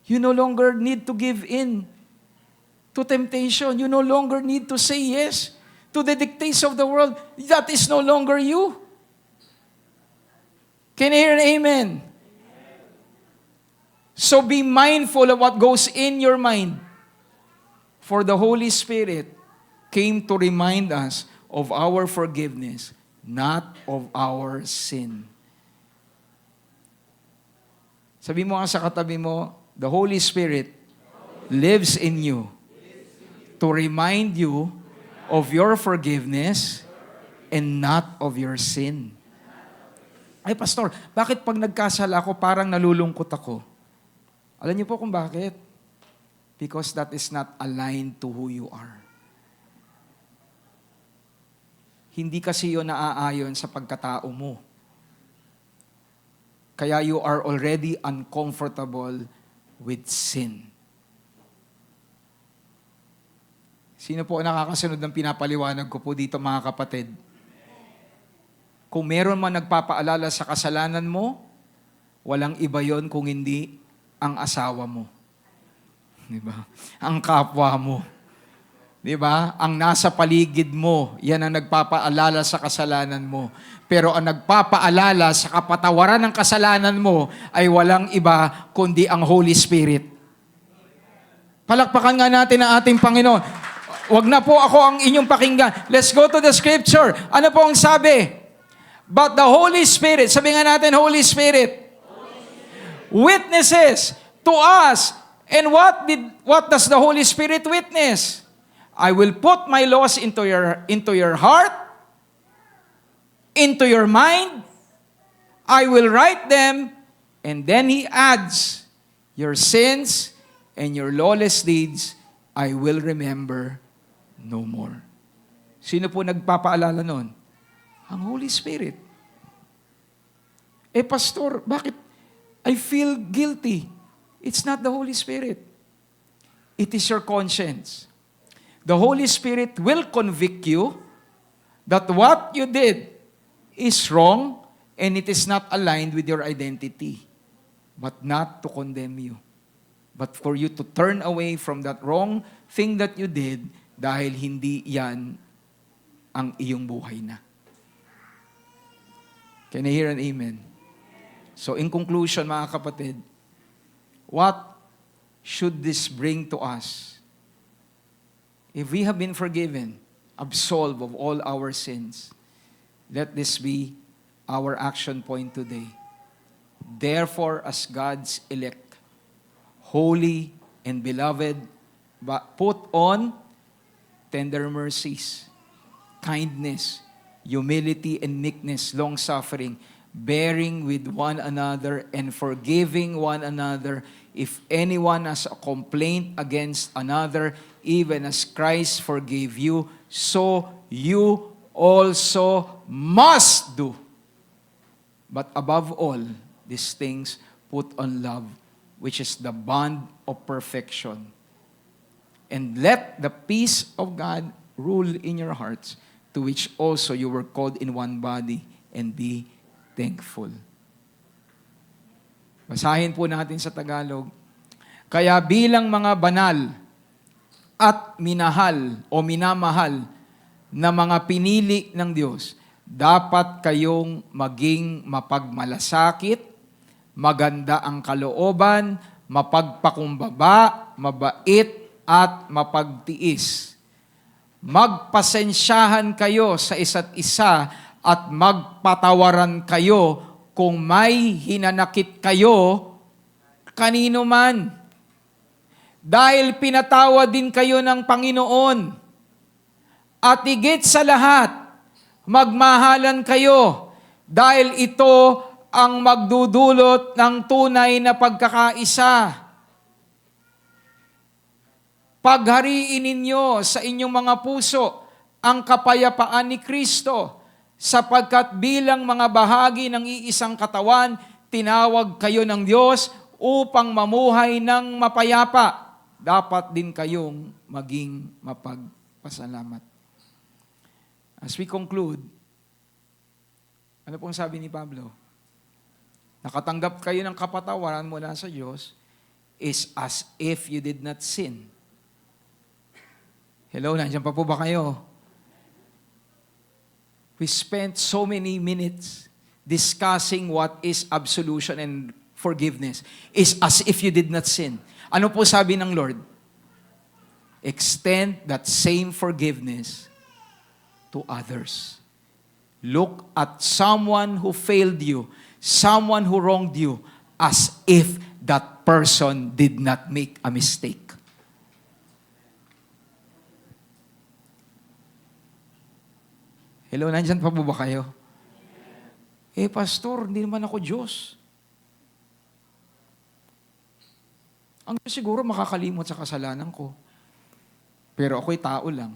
You no longer need to give in to temptation. You no longer need to say yes to the dictates of the world. That is no longer you. Can you hear an amen? So be mindful of what goes in your mind. For the Holy Spirit came to remind us of our forgiveness, not of our sin. Sabi mo nga sa katabi mo, the Holy Spirit lives in you to remind you of your forgiveness and not of your sin. Ay, Pastor, bakit pag nagkasala ako, parang nalulungkot ako? Alam niyo po kung bakit? Because that is not aligned to who you are. Hindi kasi yun naaayon sa pagkatao mo. Kaya you are already uncomfortable with sin. Sino po nakakasunod ng pinapaliwanag ko po dito, mga kapatid? Kung meron man nagpapaalala sa kasalanan mo, walang iba yon kung hindi ang asawa mo. Di ba? Ang kapwa mo. Di ba? Ang nasa paligid mo, yan ang nagpapaalala sa kasalanan mo. Pero ang nagpapaalala sa kapatawaran ng kasalanan mo ay walang iba kundi ang Holy Spirit. Palakpakan nga natin ang ating Panginoon. Wag na po ako ang inyong pakinggan. Let's go to the scripture. Ano po ang sabi? But the Holy Spirit, sabi nga natin, Holy Spirit, witnesses to us. And what does the Holy Spirit witness? I will put my laws into your heart, into your mind. I will write them, and then he adds, your sins and your lawless deeds, I will remember no more. Sino po nagpapaalala nun? Ang Holy Spirit. Eh, Pastor, bakit I feel guilty? It's not the Holy Spirit. It is your conscience. The Holy Spirit will convict you that what you did is wrong and it is not aligned with your identity, but not to condemn you, but for you to turn away from that wrong thing that you did dahil hindi yan ang iyong buhay na. Can I hear an amen? So in conclusion, mga kapatid, what should this bring to us? If we have been forgiven, absolved of all our sins, let this be our action point today. Therefore, as God's elect, holy and beloved, put on tender mercies, kindness, humility and meekness, long-suffering, bearing with one another and forgiving one another if anyone has a complaint against another, even as Christ forgave you, so you also must do. But above all these things, put on love, which is the bond of perfection. And let the peace of God rule in your hearts, to which also you were called in one body, and be thankful. Basahin po natin sa Tagalog. Kaya bilang mga banal at minahal o minamahal na mga pinili ng Diyos, dapat kayong maging mapagmalasakit, maganda ang kalooban, mapagpakumbaba, mabait, at mapagtiis. Magpasensyahan kayo sa isa't isa at magpatawaran kayo kung may hinanakit kayo kanino man. Dahil pinatawad din kayo ng Panginoon. At higit sa lahat, magmahalan kayo dahil ito ang magdudulot ng tunay na pagkakaisa. Paghariin ninyo sa inyong mga puso ang kapayapaan ni Kristo, sapagkat bilang mga bahagi ng iisang katawan, tinawag kayo ng Diyos upang mamuhay ng mapayapa. Dapat din kayong maging mapagpasalamat. As we conclude, ano pong sabi ni Pablo? Nakatanggap kayo ng kapatawaran mula sa Diyos is as if you did not sin. Hello, nandiyan pa po ba kayo? We spent so many minutes discussing what is absolution and forgiveness. Is as if you did not sin. Ano po sabi ng Lord? Extend that same forgiveness to others. Look at someone who failed you, someone who wronged you, as if that person did not make a mistake. Hello, nandyan pa po ba kayo? Pastor, hindi naman ako Diyos. Ang Diyos siguro makakalimot sa kasalanan ko. Pero ako'y tao lang.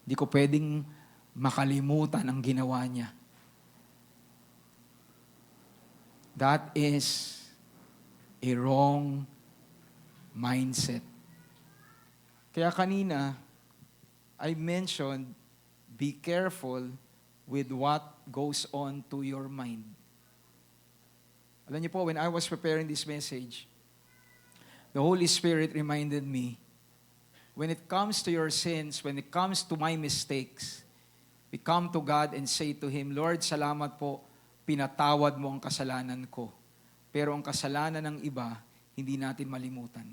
Hindi ko pwedeng makalimutan ang ginawa niya. That is a wrong mindset. Kaya kanina, I mentioned, be careful with what goes on to your mind. Alam niyo po, when I was preparing this message, the Holy Spirit reminded me, when it comes to your sins, when it comes to my mistakes, we come to God and say to Him, Lord, salamat po, pinatawad mo ang kasalanan ko. Pero ang kasalanan ng iba, hindi natin malimutan.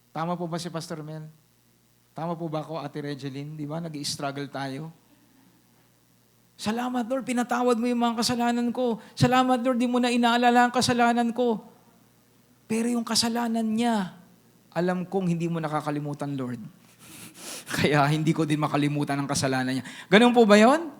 Tama po ba si Pastor Mel? Tama po ba ako, Ate Regeline? Di ba? Nag-i-struggle tayo. Salamat, Lord, pinatawad mo yung mga kasalanan ko. Salamat, Lord, di mo na inaalala ang kasalanan ko. Pero yung kasalanan niya, alam kong hindi mo nakakalimutan, Lord. Kaya hindi ko din makalimutan ang kasalanan niya. Ganun po ba yon?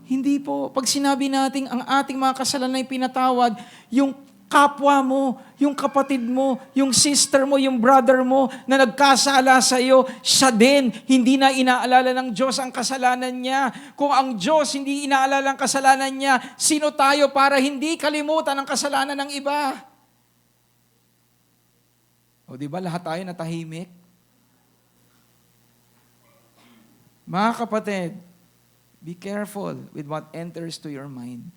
Hindi po. Pag sinabi natin ang ating mga kasalanan ay pinatawad, yung kapwa mo, yung kapatid mo, yung sister mo, yung brother mo na nagkasala sa iyo, siya din, hindi na inaalala ng Diyos ang kasalanan niya. Kung ang Diyos hindi inaalala ang kasalanan niya, sino tayo para hindi kalimutan ang kasalanan ng iba? O di ba lahat tayo natahimik? Mga kapatid, be careful with what enters to your mind.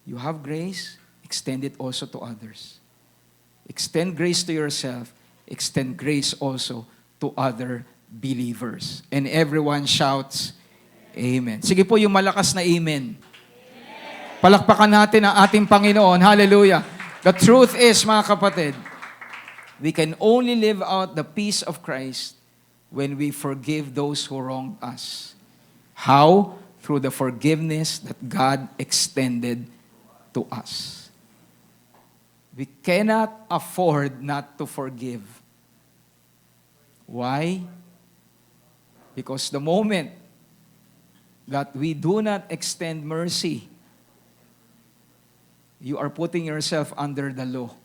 You have grace, extend it also to others. Extend grace to yourself. Extend grace also to other believers. And everyone shouts, Amen. Sige po yung malakas na Amen. Palakpakan natin ang ating Panginoon. Hallelujah. The truth is, mga kapatid, we can only live out the peace of Christ when we forgive those who wronged us. How? Through the forgiveness that God extended to us. We cannot afford not to forgive. Why? Because the moment that we do not extend mercy, you are putting yourself under the law.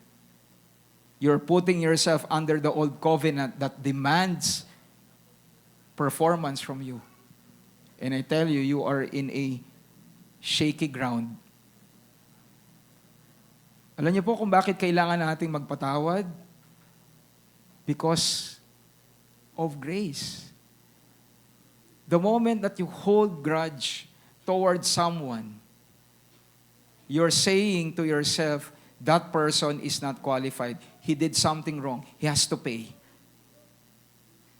You're putting yourself under the old covenant that demands performance from you. And I tell you, you are in a shaky ground. Alam niyo po kung bakit kailangan nating magpatawad? Because of grace. The moment that you hold grudge towards someone, you're saying to yourself, that person is not qualified. He did something wrong. He has to pay.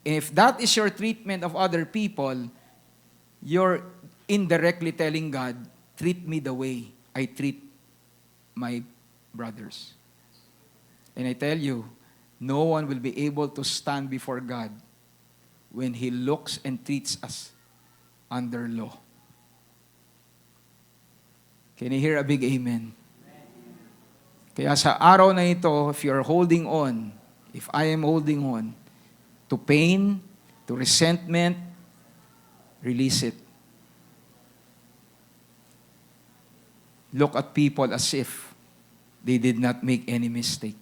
If that is your treatment of other people, you're indirectly telling God, treat me the way I treat my brothers. And I tell you, no one will be able to stand before God when He looks and treats us under law. Can you hear a big amen? Kaya sa araw na ito, if you're holding on, if I am holding on to pain, to resentment, release it. Look at people as if they did not make any mistake.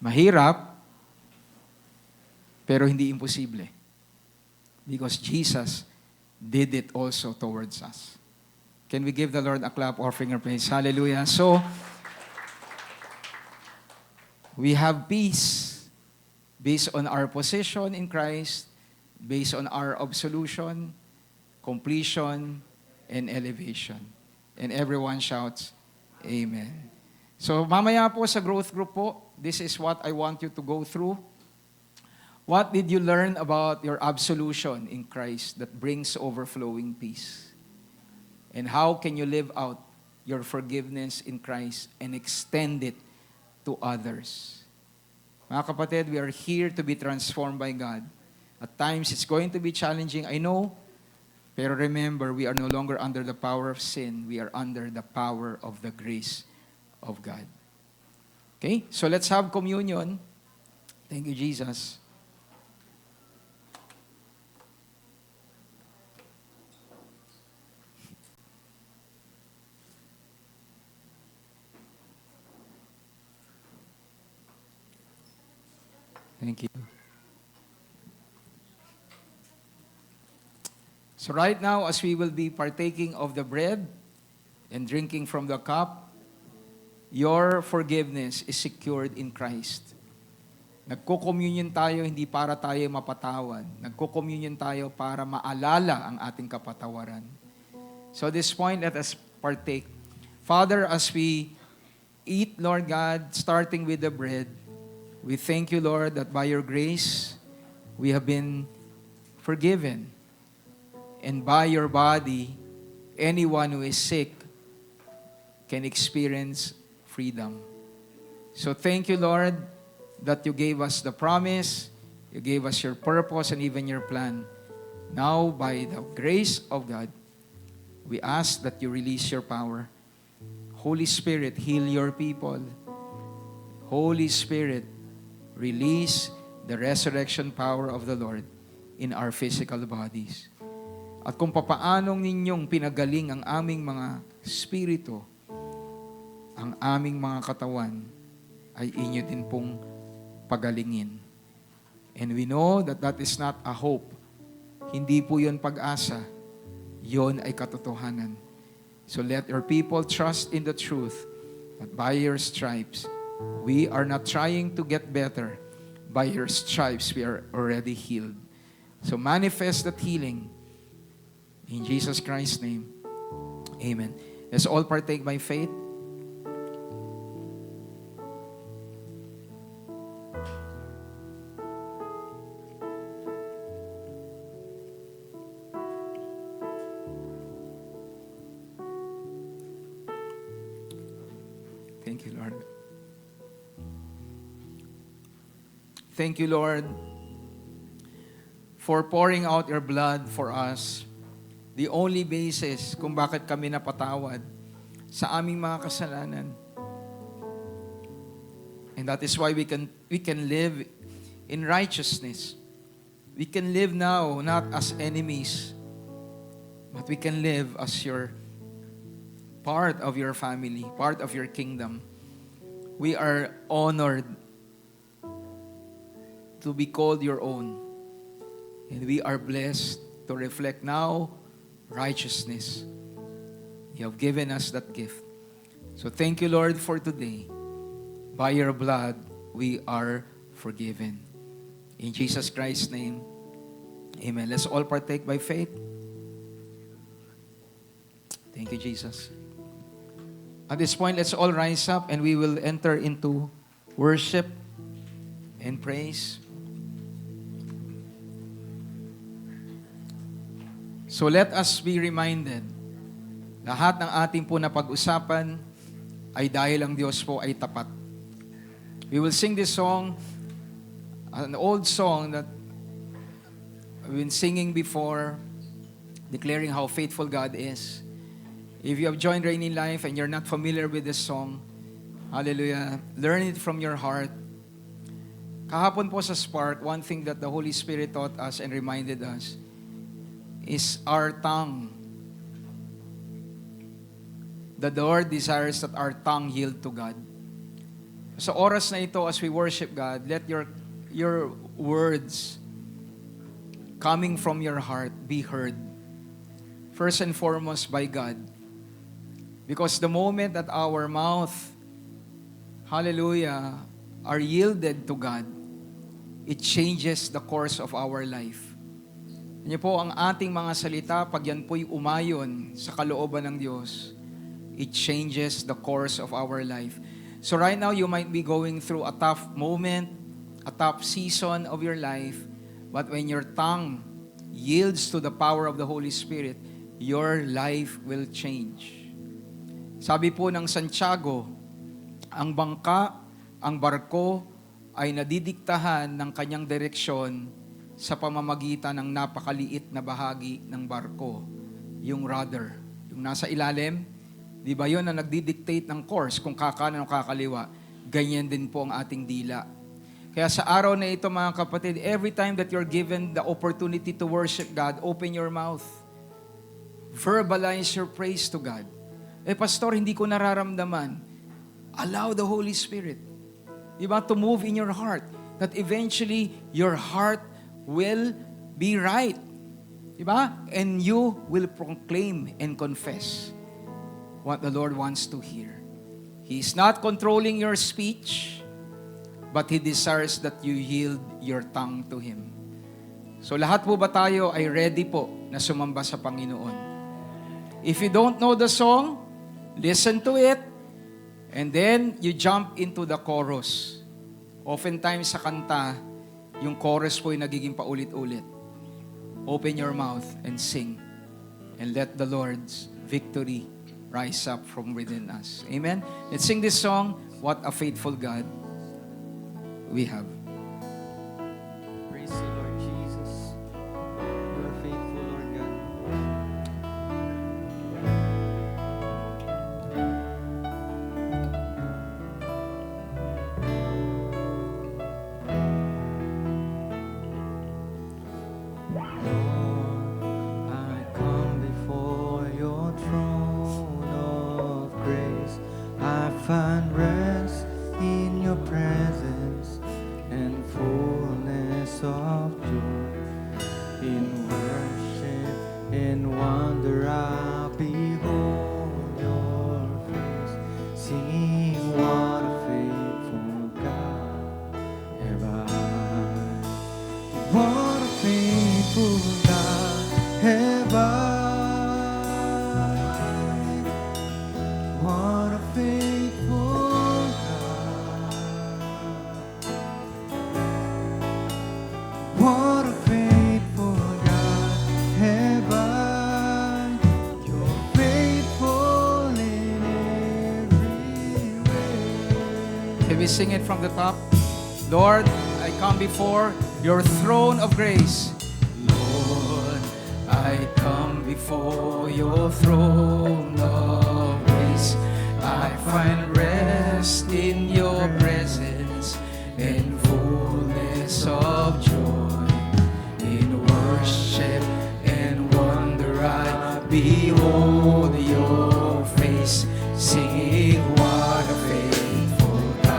Mahirap, pero hindi imposible. Because Jesus did it also towards us. Can we give the Lord a clap offering our praise? Hallelujah. So, we have peace based on our position in Christ, based on our absolution, completion, and elevation. And everyone shouts, Amen. So, mamaya po sa growth group po, this is what I want you to go through. What did you learn about your absolution in Christ that brings overflowing peace? And how can you live out your forgiveness in Christ and extend it to others? Mga kapatid, we are here to be transformed by God. At times, it's going to be challenging, I know. Pero remember, we are no longer under the power of sin. We are under the power of the grace of God. Okay? So let's have communion. Thank you, Jesus. Thank you. So right now, as we will be partaking of the bread and drinking from the cup, your forgiveness is secured in Christ. Nagko-communion tayo hindi para tayo mapatawad. Nagko-communion tayo para maalala ang ating kapatawaran. So at this point, let us partake. Father, as we eat, Lord God, starting with the bread, we thank you, Lord, that by your grace, we have been forgiven. And by your body, anyone who is sick can experience freedom. So thank you, Lord, that you gave us the promise, you gave us your purpose and even your plan. Now, by the grace of God, we ask that you release your power. Holy Spirit, heal your people. Holy Spirit, release the resurrection power of the Lord in our physical bodies. At kung papaanong ninyong pinagaling ang aming mga spirito, ang aming mga katawan, ay inyo din pong pagalingin. And we know that that is not a hope. Hindi po yun pag-asa. Yun ay katotohanan. So let your people trust in the truth that by your stripes, we are not trying to get better. By your stripes, we are already healed. So manifest that healing in Jesus Christ's name. Amen. Let's all partake by faith. Thank you, Lord. Thank you, Lord, for pouring out your blood for us. The only basis kung bakit kami napatawad sa aming mga kasalanan. And that is why we can live in righteousness. We can live now not as enemies, but we can live as your part of your family, part of your kingdom. we are honored to be called your own. And we are blessed to reflect now righteousness. You have given us that gift. So thank you, Lord, for today. By your blood, we are forgiven. In Jesus Christ's name, amen. Let's all partake by faith. Thank you, Jesus. At this point, let's all rise up and we will enter into worship and praise. So let us be reminded, lahat ng ating po na pag-usapan ay dahil ang Diyos po ay tapat. We will sing this song, an old song that we've been singing before, declaring how faithful God is. If you have joined Reigning Life and you're not familiar with this song, hallelujah, learn it from your heart. Kahapon po sa Spark, one thing that the Holy Spirit taught us and reminded us is our tongue. The Lord desires that our tongue yield to God. Sa oras na ito, as we worship God, let your words coming from your heart be heard. First and foremost by God. Because the moment that our mouth, hallelujah, are yielded to God, it changes the course of our life. Niyo po, ang ating mga salita, pag yan po'y umayon sa kalooban ng Diyos, it changes the course of our life. So right now, you might be going through a tough moment, a tough season of your life, but when your tongue yields to the power of the Holy Spirit, your life will change. Sabi po ng Santiago, ang bangka, ang barko, ay nadidiktahan ng kanyang direksyon sa pamamagitan ng napakaliit na bahagi ng barko, yung rudder, yung nasa ilalim. Di ba yun na nagdidictate ng course kung kakanan o kakaliwa? Ganyan din po ang ating dila. Kaya sa araw na ito mga kapatid, every time that you're given the opportunity to worship God, open your mouth. Verbalize your praise to God. Pastor, hindi ko nararamdaman. Allow the Holy Spirit, di ba, to move in your heart. That eventually, your heart will be right. Di ba? And you will proclaim and confess what the Lord wants to hear. He is not controlling your speech, but He desires that you yield your tongue to Him. So lahat po ba tayo ay ready po na sumamba sa Panginoon? If you don't know the song, listen to it, and then you jump into the chorus. Oftentimes sa kanta, yung chorus po ay nagiging paulit-ulit. Open your mouth and sing, and let the Lord's victory rise up from within us. Amen? Let's sing this song, What a Faithful God We Have. Praise you, Lord Jesus. You are faithful, Lord God. Lord, I come before your throne of grace. I find rest in your presence and fullness of joy. In worship and wonder I behold your face, singing what a faithful God have I. What a faithful God have I. What a faithful God. What a faithful God have I. You're faithful in every way. Can we sing it from the top? Lord, I come before your throne of grace. Lord, I come before your throne of grace. I find rest in your presence and fullness of joy. In worship and wonder I behold your face, singing what a faithful God.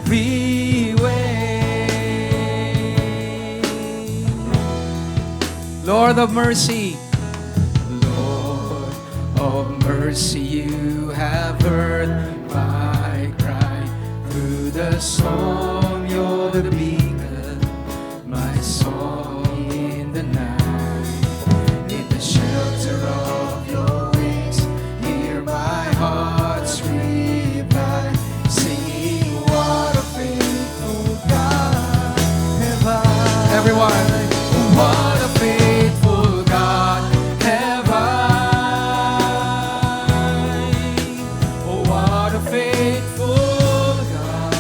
every way. Lord of mercy, Lord of mercy, you have heard my cry. Through the storm, you're the beacon, my song in the night. In the shelter of your wings, hear my heart's reply, singing, what a faithful God have I. Everyone, what a faithful God have I. Oh, what a faithful God.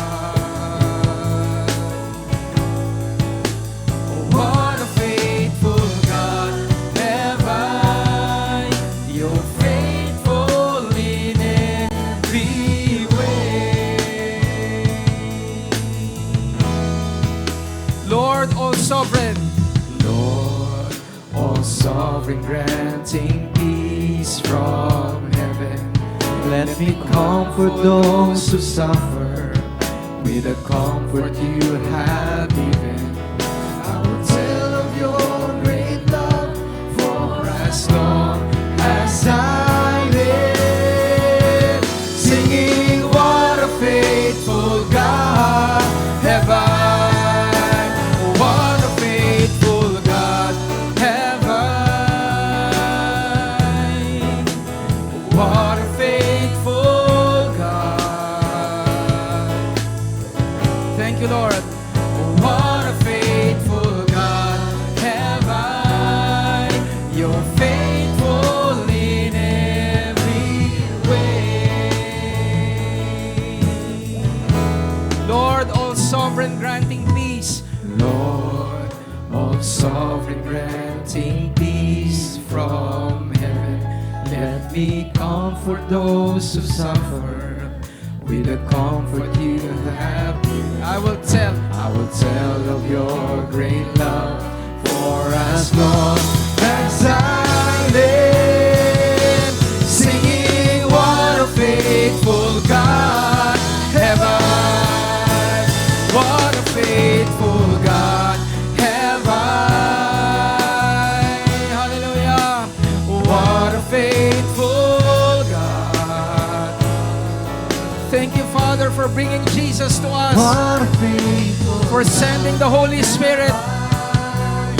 Oh, what a faithful God have I. You're faithful in every way. Lord, all sovereign, Lord, all sovereign, granting peace from heaven. Let me comfort those who suffer with the comfort you have given. I will tell of your great love for as long as I live, singing, what a faithful God have I. What a faithful God have I. What a faithful God. Thank you, Lord. What a faithful God have I. You're faithful in every way. Lord, all sovereign, granting peace. Lord, all sovereign, granting peace from heaven. Let me comfort those who suffer with the comfort you have given. I will tell of your great love for as long as I live, singing, what a faithful God have I. What a faithful God have I. Hallelujah. What a faithful God. Thank you, Father, for bringing Jesus to us, What a faithful for sending the Holy Spirit.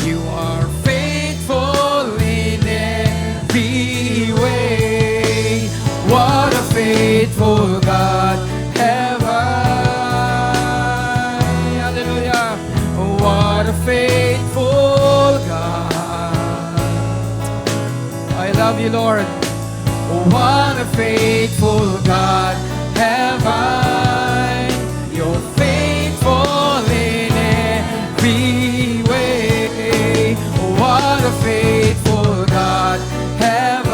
You are faithful in every way. What a faithful God have I. Hallelujah. What a faithful God. I love you, Lord. What a faithful God have I. You're faithful in every way. What a faithful God have I.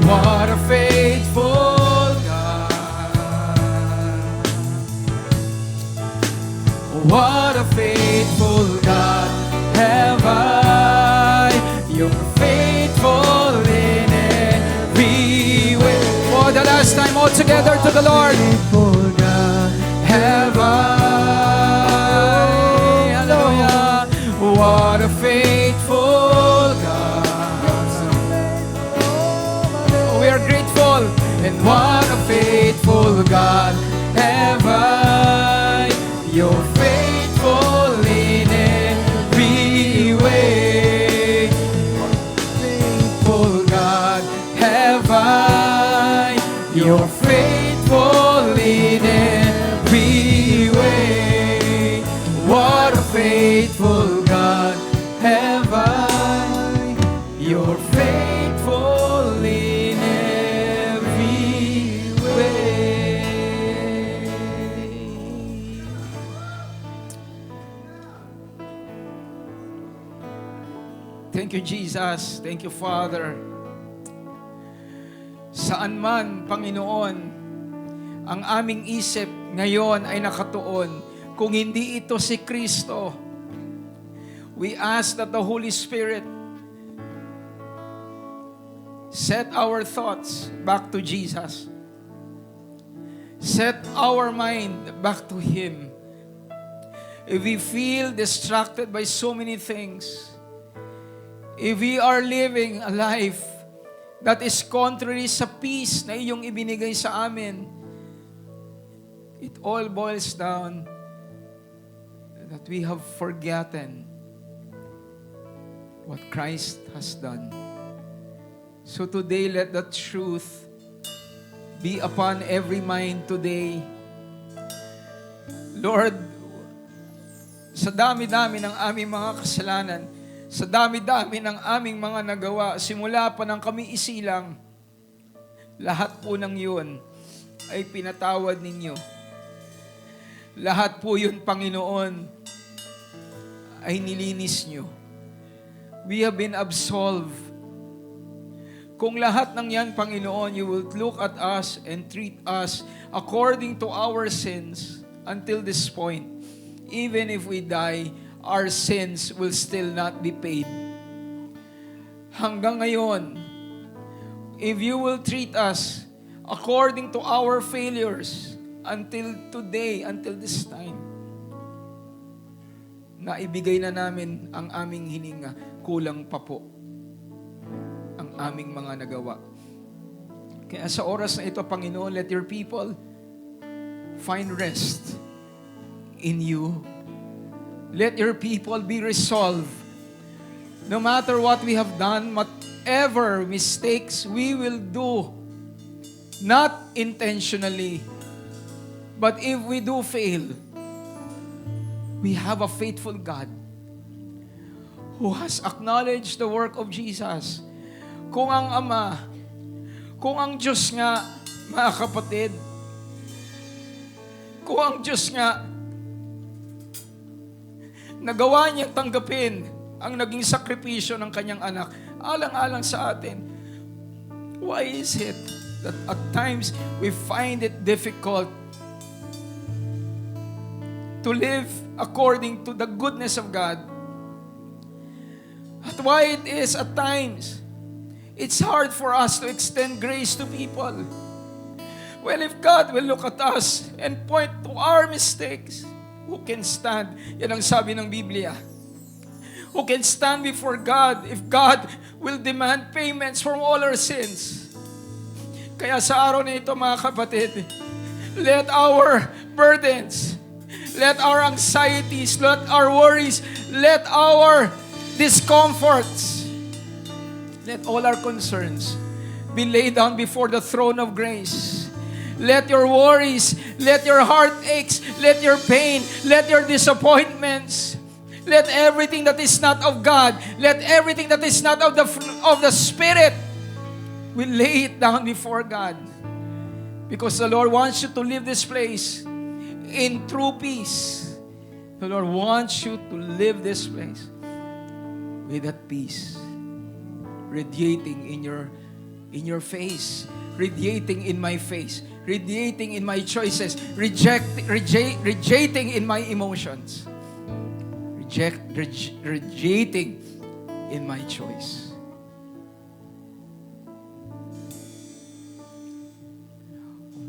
What a faithful God. What a faithful God have I. You're faithful in every way. For the last time, all together to the Lord. faithful God. Have I. Hallelujah. What a faithful God. We are grateful. And what a faithful God have I. You're faithful in every way. What a faithful God have I. You're faithful in every way. What a faithful God have I. You're faithful in every way. Thank you, Jesus. Thank you, Father. Saan man, Panginoon, ang aming isip ngayon ay nakatuon, kung hindi ito si Kristo, we ask that the Holy Spirit set our thoughts back to Jesus. Set our mind back to Him. If we feel distracted by so many things, if we are living a life that is contrary sa peace na iyong ibinigay sa amin, it all boils down that we have forgotten what Christ has done. So today, let that truth be upon every mind today. Lord, sa dami-dami ng aming mga kasalanan, sa dami-dami ng aming mga nagawa, simula pa ng kami isilang, lahat po ng yun ay pinatawad ninyo. Lahat po yun, Panginoon, ay nilinis nyo. We have been absolved. Kung lahat ng yan, Panginoon, you will look at us and treat us according to our sins until this point. Even if we die, our sins will still not be paid. Hanggang ngayon, if you will treat us according to our failures until today, until this time, naibigay na namin ang aming hininga, kulang pa po ang aming mga nagawa. Kaya sa oras na ito, Panginoon, let your people find rest in you. Let your people be resolved. No matter what we have done, whatever mistakes we will do, not intentionally, but if we do fail, we have a faithful God who has acknowledged the work of Jesus. Kung ang Ama, kung ang Diyos nga, mga kapatid, kung ang Diyos nga, nagawa niyang tanggapin ang naging sakripisyo ng kanyang anak, alang-alang sa atin, why is it that at times we find it difficult to live according to the goodness of God? At why it is at times it's hard for us to extend grace to people? Well, if God will look at us and point to our mistakes, who can stand? Yan ang sabi ng Biblia. Who can stand before God if God will demand payments from all our sins? Kaya sa araw na ito, mga kapatid, let our burdens, let our anxieties, let our worries, let our discomforts, let all our concerns be laid down before the throne of grace. Let your worries, let your heartaches, let your pain, let your disappointments, let everything that is not of God, let everything that is not of the Spirit, we lay it down before God. Because the Lord wants you to leave this place in true peace. The Lord wants you to live this place with that peace radiating in your face, radiating in my face, radiating in my choices, radiating in my emotions, radiating in my choice.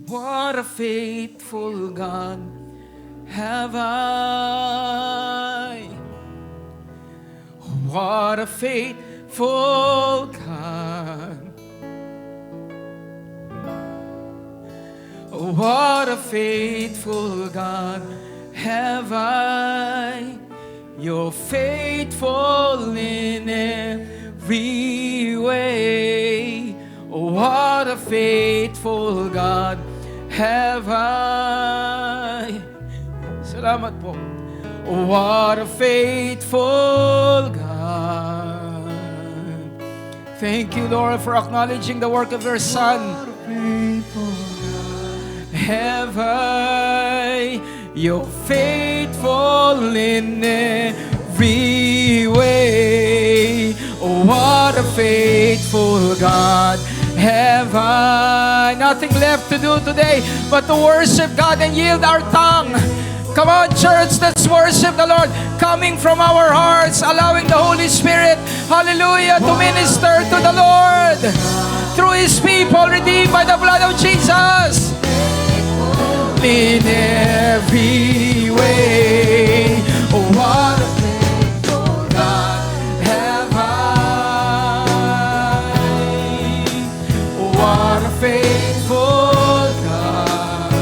What a faithful God have I. What a faithful God. What a faithful God have I. You're faithful in every way. What a faithful God have I. Salamat po. What a faithful God. Thank you, Lord, for acknowledging the work of your Son. What a faithful Have I. You're faithful in every way. What a faithful God have I. Nothing left to do today but to worship God and yield our tongue. Come on, church, let's worship the Lord, coming from our hearts, allowing the Holy Spirit, hallelujah, to minister to the Lord through His people redeemed by the blood of Jesus. in every way. Oh, what a faithful God have I. What a faithful God.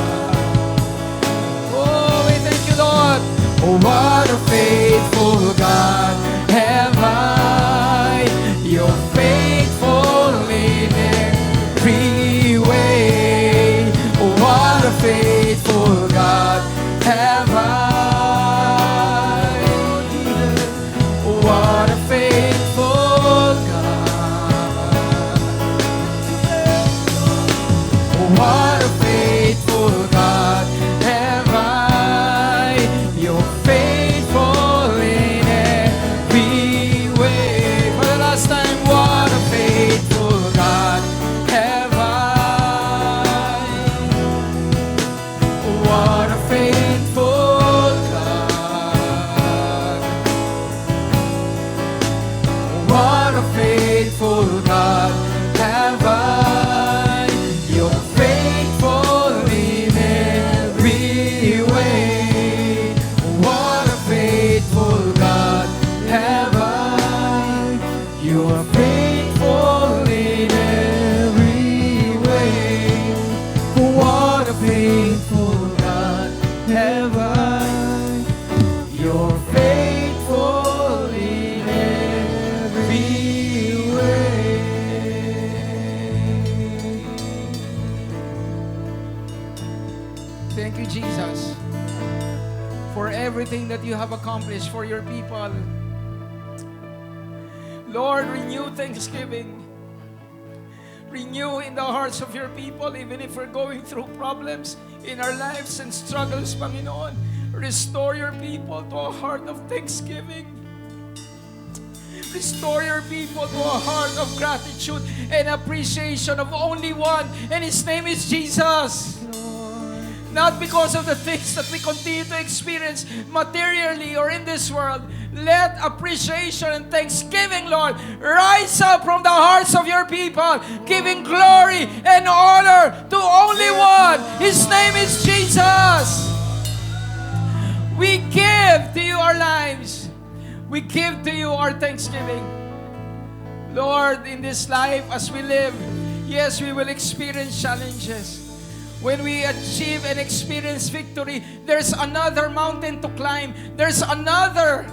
Oh, we thank you, Lord. Oh, what a faithful God have I. You're faithful in every way. Oh, what a faithful God have I. Oh, what a faithful God. Oh, what a faithful God have I. You're faithful in every way. For the last time, what a faithful God have I. What a faithful God. What a faithful God have I. You're faithful in every way. What a faithful God have I. You're faithful in every way. What a faithful God have I. You're faithful in every way. Thank you, Jesus, for everything that you have accomplished for your people. Lord, renew thanksgiving. Renew in the hearts of your people, even if we're going through problems in our lives and struggles, Panginoon. Restore your people to a heart of thanksgiving. Restore your people to a heart of gratitude and appreciation of only one, and His name is Jesus. Not because of the things that we continue to experience materially or in this world. Let appreciation and thanksgiving, Lord, rise up from the hearts of your people, giving glory and honor to only one. His name is Jesus. We give to you our lives. We give to you our thanksgiving. Lord, in this life as we live, yes, we will experience challenges. When we achieve and experience victory, there's another mountain to climb. There's another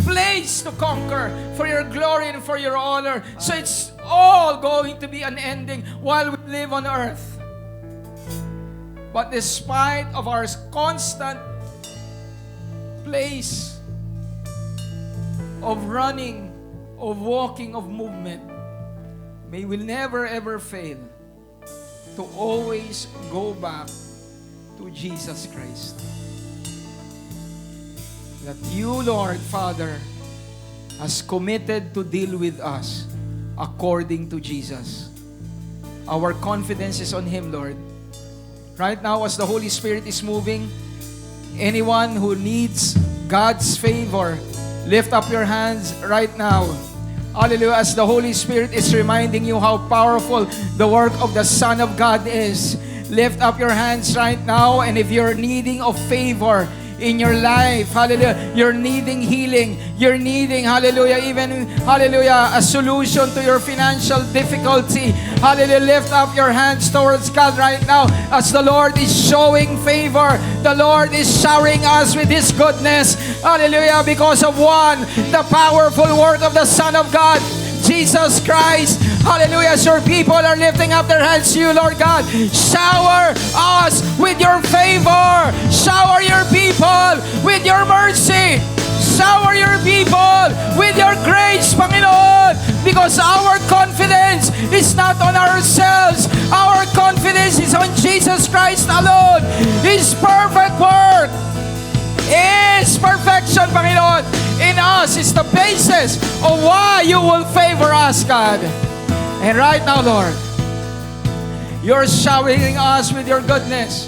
place to conquer for your glory and for your honor. So it's all going to be an ending while we live on earth. But despite of our constant place of running, of walking, of movement, may we never ever fail to always go back to Jesus Christ. That you, Lord Father, has committed to deal with us according to Jesus. Our confidence is on Him, Lord. Right now, as the Holy Spirit is moving, anyone who needs God's favor, lift up your hands right now. Hallelujah. As the Holy Spirit is reminding you how powerful the work of the Son of God is, lift up your hands right now. And if you're needing of favor in your life, hallelujah, you're needing healing, you're needing, hallelujah, even, hallelujah, a solution to your financial difficulty, hallelujah, lift up your hands towards God right now as the Lord is showing favor. The Lord is showering us with His goodness, hallelujah, because of one, the powerful work of the Son of God, Jesus Christ. Hallelujah. As your people are lifting up their hands to you, Lord God, shower us with your favor. Shower your people with your mercy. Shower your people with your grace, Panginoon. Because our confidence is not on ourselves. Our confidence is on Jesus Christ alone. His perfect work, His perfection, Panginoon, in us is the basis of why you will favor us, God. And right now, Lord, you're showering us with your goodness.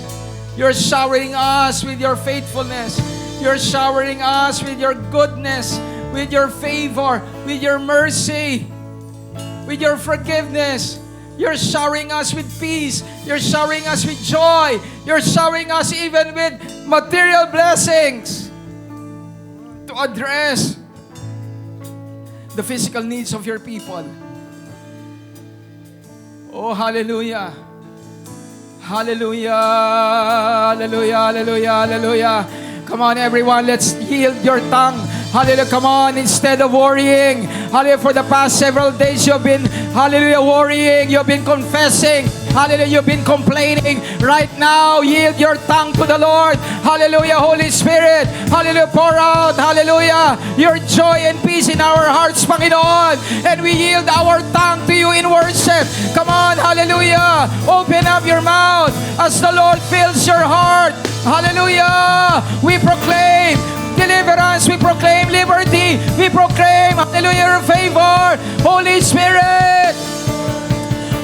You're showering us with your faithfulness. You're showering us with your goodness, with your favor, with your mercy, with your forgiveness. You're showering us with peace. You're showering us with joy. You're showering us even with material blessings to address the physical needs of your people. Oh, hallelujah. Hallelujah. Hallelujah. Hallelujah. Hallelujah. Come on, everyone. Let's yield your tongue. Hallelujah. Come on. Instead of worrying. Hallelujah. For the past several days, you've been, hallelujah, worrying. You've been confessing. Hallelujah. You've been complaining. Right now, yield your tongue to the Lord. Hallelujah. Holy Spirit. Hallelujah. Pour out. Hallelujah. Your joy and peace in our hearts, Panginoon. And we yield our tongue to you in worship. Come on. Hallelujah. Open up your mouth as the Lord fills your heart. Hallelujah. We proclaim deliverance. We proclaim liberty. We proclaim, hallelujah, your favor. Holy Spirit.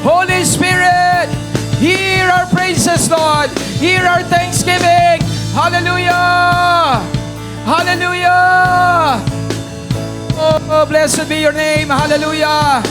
Holy Spirit, hear our praises, Lord. Hear our thanksgiving. Hallelujah. Hallelujah. Oh, blessed be your name. Hallelujah.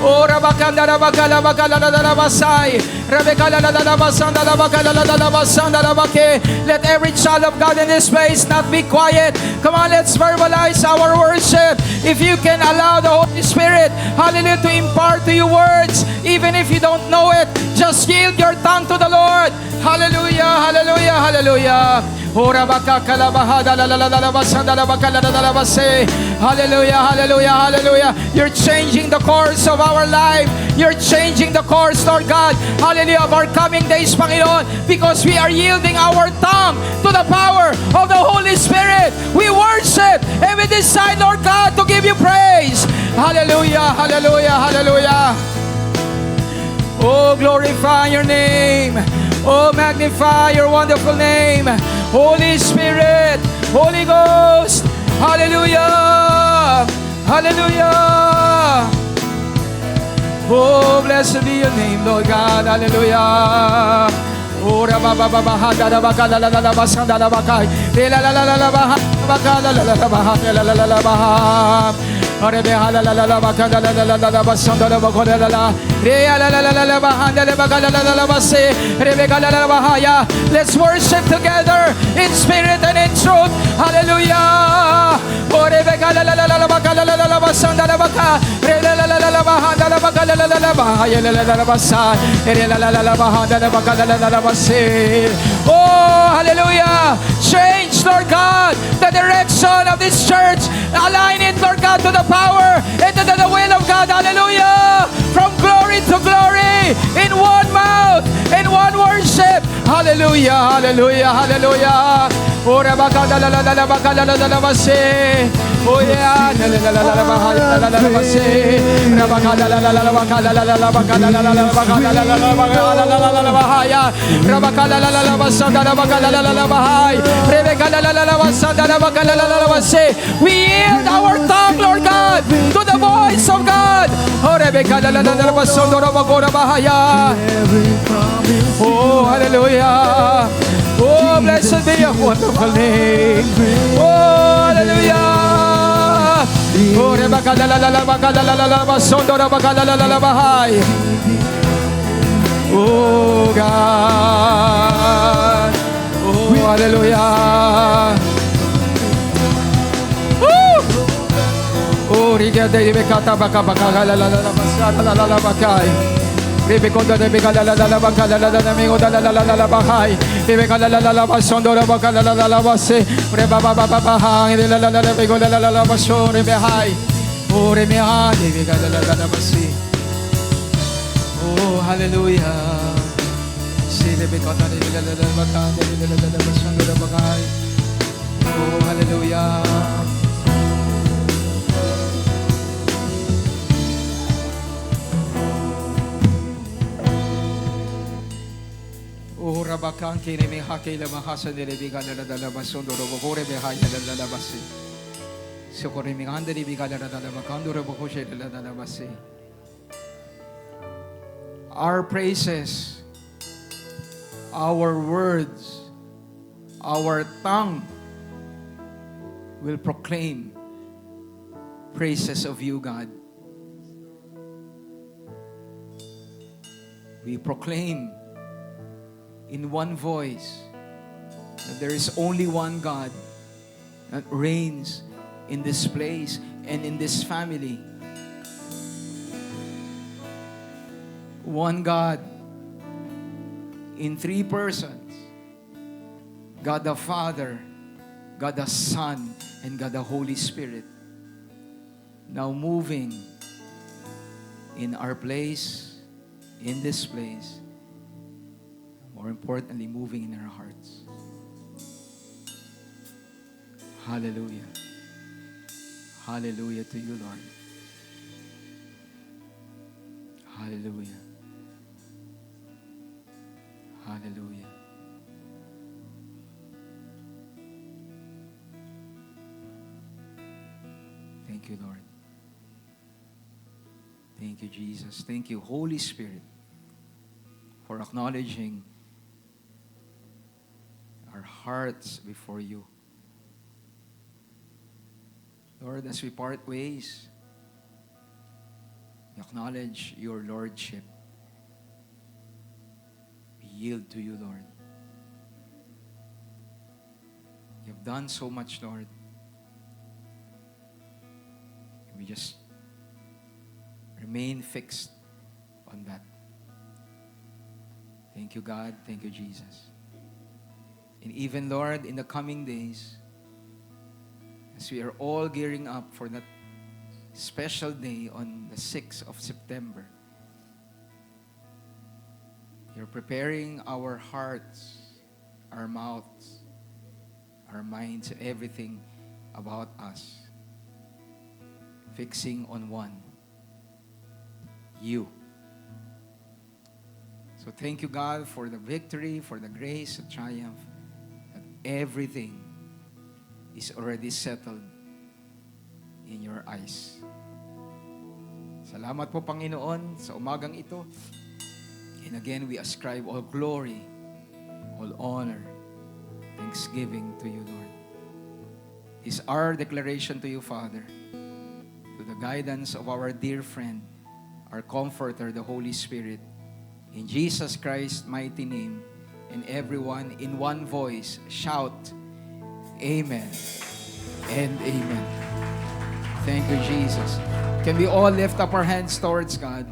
Oh, Rabakanda, Rabakala, Bakala, Rabasai, Rabekala, Rabasanda, Rabakala, Rabasanda, Rabake. Let every child of God in this place not be quiet. Come on, let's verbalize our worship. If you can allow the Holy Spirit, hallelujah, to impart to you words, even if you don't know it, just yield your tongue to the Lord. Hallelujah, hallelujah, hallelujah. Hallelujah, hallelujah, hallelujah. You're changing the course of our life. You're changing the course, Lord God, hallelujah, of our coming days, Panginoon, because we are yielding our tongue to the power of the Holy Spirit. We worship and we decide, Lord God, to give you praise. Hallelujah, hallelujah, hallelujah. Oh, glorify your name. Oh, magnify your wonderful name. Holy Spirit, Holy Ghost. Hallelujah. Hallelujah. Oh, blessed be your name, Lord God. Hallelujah. Oh, rabababahada rabakala la la basanda la bakai. La la la la baha bakala la la baha la la la baha. Arebehala la la bakala la la la basanda la bakola la. Rea la la la bahanda la bakala la la base. Rebekala la bahaya. Let's worship together in spirit and in truth. Hallelujah. Oh, rebekala la la bakala la la basanda la baka. La la la bahanda la bakala la la bahaya la la basa. La la bahanda la bakala la la basa. Oh, hallelujah. Change, Lord God, the direction of this church. Align it, Lord God, to the power and to the will of God. Hallelujah. From glory to glory in one mouth, in one worship. Hallelujah, hallelujah, hallelujah. Oh, rabakala la la la bakala la la base. Oh, yeah. La la la la bahaya la la base. Rabakala la la bakala la la bakala la la bakala la la bakala la la bahaya. Rabakala la la basanda la bakala la la bahai. Rebekala la la basanda la bakala la la base. We yield our tongue, Lord God, to the voice of God. Oh, Rebekala la la basanda la bakala bahaya. Oh, hallelujah. Oh, blessed be your wonderful name. Oh, hallelujah. Oh, rebakala la la bakala la la basanda la bakala la la bahai. Oh, God. Oh, hallelujah. Woo! Oh, rigada rebekata bakala la la basanda la la bakai. Rebekonda rebekala la la bakala la la amigo la la la bakai. Rebekala la la basanda la bakala la la base. Rebaba bahai la la rebekala la la baso rebehai. Oh, remehai rebekala la la base. Oh, hallelujah. Oh, hallelujah. Oh, Rabakan kini mi hake la mahasa nile bigala la la basundo robo kore behaya la la basi. Sokore mi ande ni bigala la la bakando robo koshe la la basi. Our praises, our words, our tongue will proclaim praises of you, God. we proclaim in one voice that there is only one God that reigns in this place and in this family. One God in three persons. God the Father, God the Son, and God the Holy Spirit. Now moving in our place, in this place, more importantly, moving in our hearts. Hallelujah. Hallelujah to you, Lord. Hallelujah. Hallelujah. Thank you, Lord. Thank you, Jesus. Thank you, Holy Spirit, for acknowledging our hearts before you. Lord, as we part ways, we acknowledge your Lordship. We yield to you, Lord. You've done so much, Lord. We just remain fixed on that. Thank you, God. Thank you, Jesus. And even, Lord, in the coming days, as we are all gearing up for that special day on the 6th of September, you're preparing our hearts, our mouths, our minds, everything about us, fixing on one, you. So thank you, God, for the victory, for the grace, the triumph, that everything is already settled in your eyes. Salamat po, Panginoon, sa umagang ito. And again, we ascribe all glory, all honor, thanksgiving to you, Lord. Is our declaration to you, Father, to the guidance of our dear friend, our Comforter, the Holy Spirit. In Jesus Christ's mighty name, and everyone in one voice shout, Amen and amen. Thank you, Jesus. Can we all lift up our hands towards God?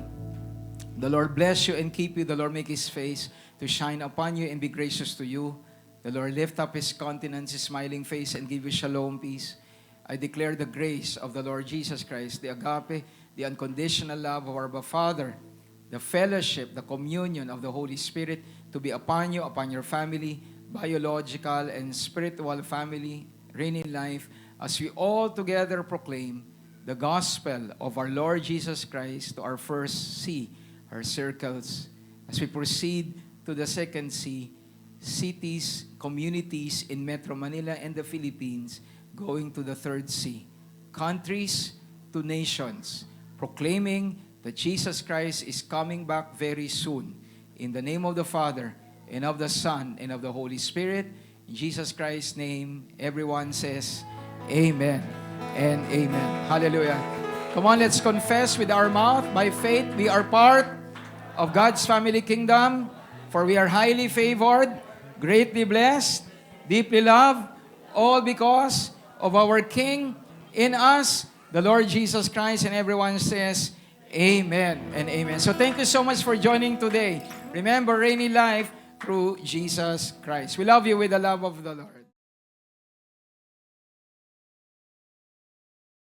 The Lord bless you and keep you. The Lord make His face to shine upon you and be gracious to you. The Lord lift up His countenance, His smiling face, and give you shalom, peace. I declare the grace of the Lord Jesus Christ, the agape, the unconditional love of our Father, the fellowship, the communion of the Holy Spirit to be upon you, upon your family, biological and spiritual family, reigning life, as we all together proclaim the gospel of our Lord Jesus Christ to our first C, our circles, as we proceed to the second C, cities, communities in Metro Manila and the Philippines, going to the third C, countries to nations, proclaiming that Jesus Christ is coming back very soon. In the name of the Father, and of the Son, and of the Holy Spirit, in Jesus Christ's name, everyone says, Amen and amen. Hallelujah. Come on, let's confess with our mouth. By faith, we are part of God's family kingdom, for we are highly favored, greatly blessed, deeply loved, all because of our King in us, the Lord Jesus Christ, and everyone says, Amen and amen. So thank you so much for joining today. Remember, Rainy Life through Jesus Christ. We love you with the love of the Lord.